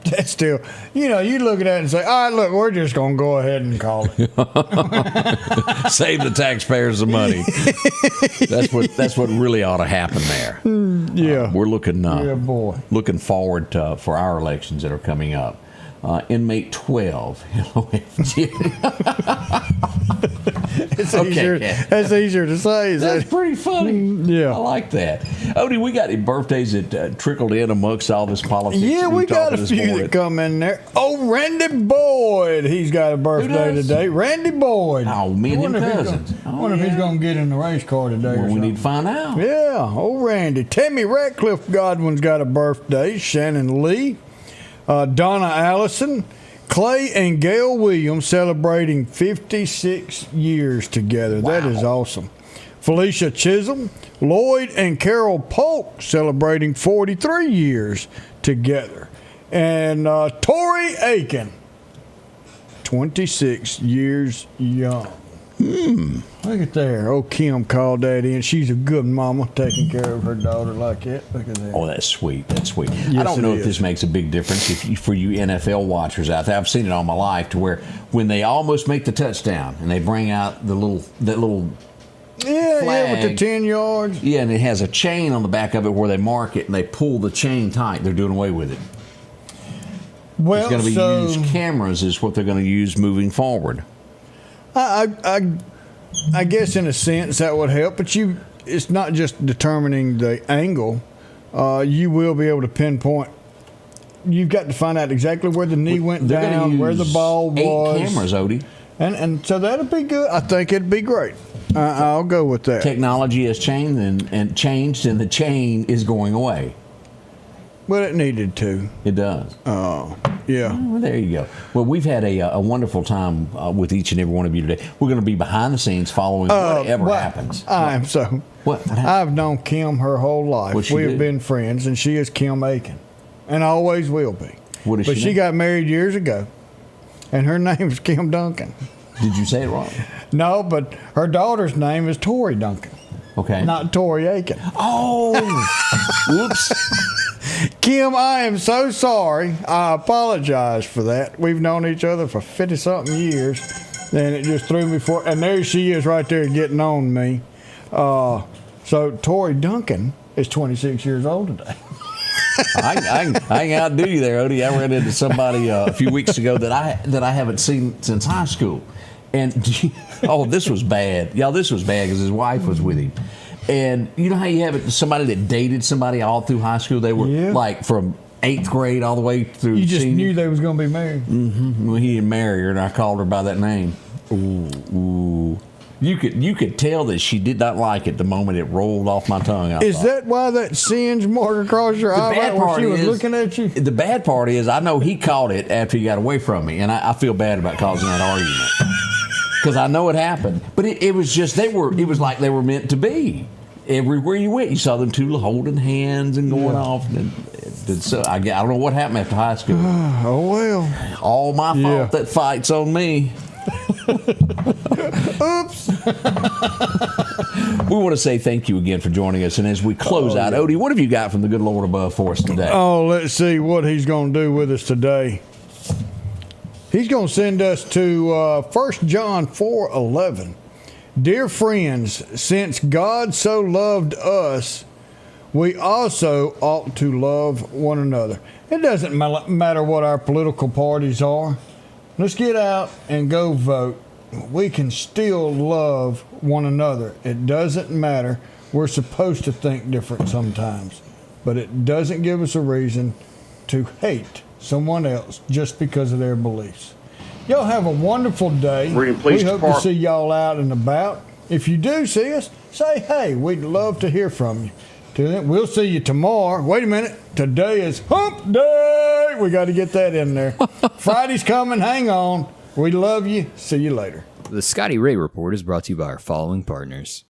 Speaker 3: That's still, you look at that and say, all right, look, we're just going to go ahead and call it.
Speaker 2: Save the taxpayers the money. That's what really ought to happen there.
Speaker 3: Yeah.
Speaker 2: We're looking
Speaker 3: looking
Speaker 2: forward for our elections that are coming up. Inmate 12.
Speaker 3: It's
Speaker 2: Okay,
Speaker 3: easier.
Speaker 2: Cat.
Speaker 3: That's easier to say.
Speaker 2: That's pretty funny.
Speaker 3: Yeah.
Speaker 2: I like that. Odie, we got any birthdays that trickled in amongst all this politics?
Speaker 3: Yeah, we got a
Speaker 2: this
Speaker 3: few
Speaker 2: morning?
Speaker 3: that come in there. Oh, Randy Boyd. He's got a birthday
Speaker 2: does?
Speaker 3: today. Randy Boyd.
Speaker 2: Oh, me and him cousins.
Speaker 3: I wonder if he's going to get in the race car today or
Speaker 2: Well, we
Speaker 3: something.
Speaker 2: need to find out.
Speaker 3: Yeah, old Randy. Tammy Ratcliffe Godwin's got a birthday. Shannon Lee. Donna Allison. Clay and Gail Williams celebrating 56 years together.
Speaker 2: Wow.
Speaker 3: That is awesome. Felicia Chisholm. Lloyd and Carol Polk celebrating 43 years together. And Tori Aiken, 26 years young. Look at there. Oh, Kim called that in. She's a good mama, taking care of her daughter like that. Look at that.
Speaker 2: Oh, that's sweet. That's sweet. I
Speaker 3: Yes,
Speaker 2: don't
Speaker 3: it
Speaker 2: know if
Speaker 3: is.
Speaker 2: this makes a big difference for you NFL watchers out there. I've seen it all my life to where when they almost make the touchdown and they bring out that little
Speaker 3: Yeah, with the
Speaker 2: flag.
Speaker 3: 10 yards.
Speaker 2: Yeah, and it has a chain on the back of it where they mark it and they pull the chain tight. They're doing away with it.
Speaker 3: Well,
Speaker 2: It's going to be
Speaker 3: so
Speaker 2: used cameras is what they're going to use moving forward.
Speaker 3: I guess in a sense that would help, but it's not just determining the angle. You will be able to pinpoint. You've got to find out exactly where the knee went
Speaker 2: They're gonna
Speaker 3: down, where the
Speaker 2: use
Speaker 3: ball was.
Speaker 2: 8 cameras, Odie.
Speaker 3: And so that'll be good. I think it'd be great. I'll go with that.
Speaker 2: Technology has changed and changed, and the chain is going away.
Speaker 3: Well, it needed to.
Speaker 2: It does.
Speaker 3: Oh, yeah.
Speaker 2: Well, there you go. Well, we've had a wonderful time with each and every one of you today. We're going to be behind the scenes following whatever happens.
Speaker 3: I am so.
Speaker 2: What happened?
Speaker 3: I've known Kim her whole life.
Speaker 2: What'd she
Speaker 3: We have
Speaker 2: do?
Speaker 3: been friends, and she is Kim Aiken, and always will be.
Speaker 2: What is
Speaker 3: But
Speaker 2: she
Speaker 3: she
Speaker 2: name?
Speaker 3: got married years ago, and her name is Kim Duncan.
Speaker 2: Did you say it wrong?
Speaker 3: No, but her daughter's name is Tori Duncan,
Speaker 2: Okay.
Speaker 3: not Tori Aiken.
Speaker 2: Oh, whoops.
Speaker 3: Kim, I am so sorry. I apologize for that. We've known each other for 50-something years, and it just threw me for. And there she is right there getting on me. So Tori Duncan is 26 years old today.
Speaker 2: I can outdo you there, Odie. I ran into somebody a few weeks ago that I haven't seen since high school, and this was bad, y'all. This was bad because his wife was with him, and you know how you have somebody that dated somebody all through high school. They were like from 8th grade all the way through.
Speaker 3: You just
Speaker 2: senior.
Speaker 3: knew they was going to be married.
Speaker 2: Mm-hmm. Well, he didn't marry her, and I called her by that name. Ooh. You could tell that she did not like it the moment it rolled off my tongue.
Speaker 3: Is that why that singe marked across your eye right where she was looking at you?
Speaker 2: The bad part is I know he caught it after he got away from me, and I feel bad about causing that argument because I know it happened. But it was just it was like they were meant to be. Everywhere you went, you saw them two holding hands and going off. So I don't know what happened after high school.
Speaker 3: Oh well,
Speaker 2: all my fault. That fight's on me.
Speaker 3: Oops.
Speaker 2: We want to say thank you again for joining us. And as we close out, Odie, what have you got from the good Lord above for us today?
Speaker 3: Oh, let's see what he's going to do with us today. He's going to send us to 1 John 4:11. Dear friends, since God so loved us, we also ought to love one another. It doesn't matter what our political parties are. Let's get out and go vote. We can still love one another. It doesn't matter. We're supposed to think different sometimes, but it doesn't give us a reason to hate someone else just because of their beliefs. Y'all have a wonderful day. We hope to see y'all out and about. If you do see us, say hey. We'd love to hear from you. Till then, we'll see you tomorrow. Wait a minute. Today is hump day. We got to get that in there. Friday's coming. Hang on. We love you. See you later.
Speaker 11: The Scotty Ray Report is brought to you by our following partners.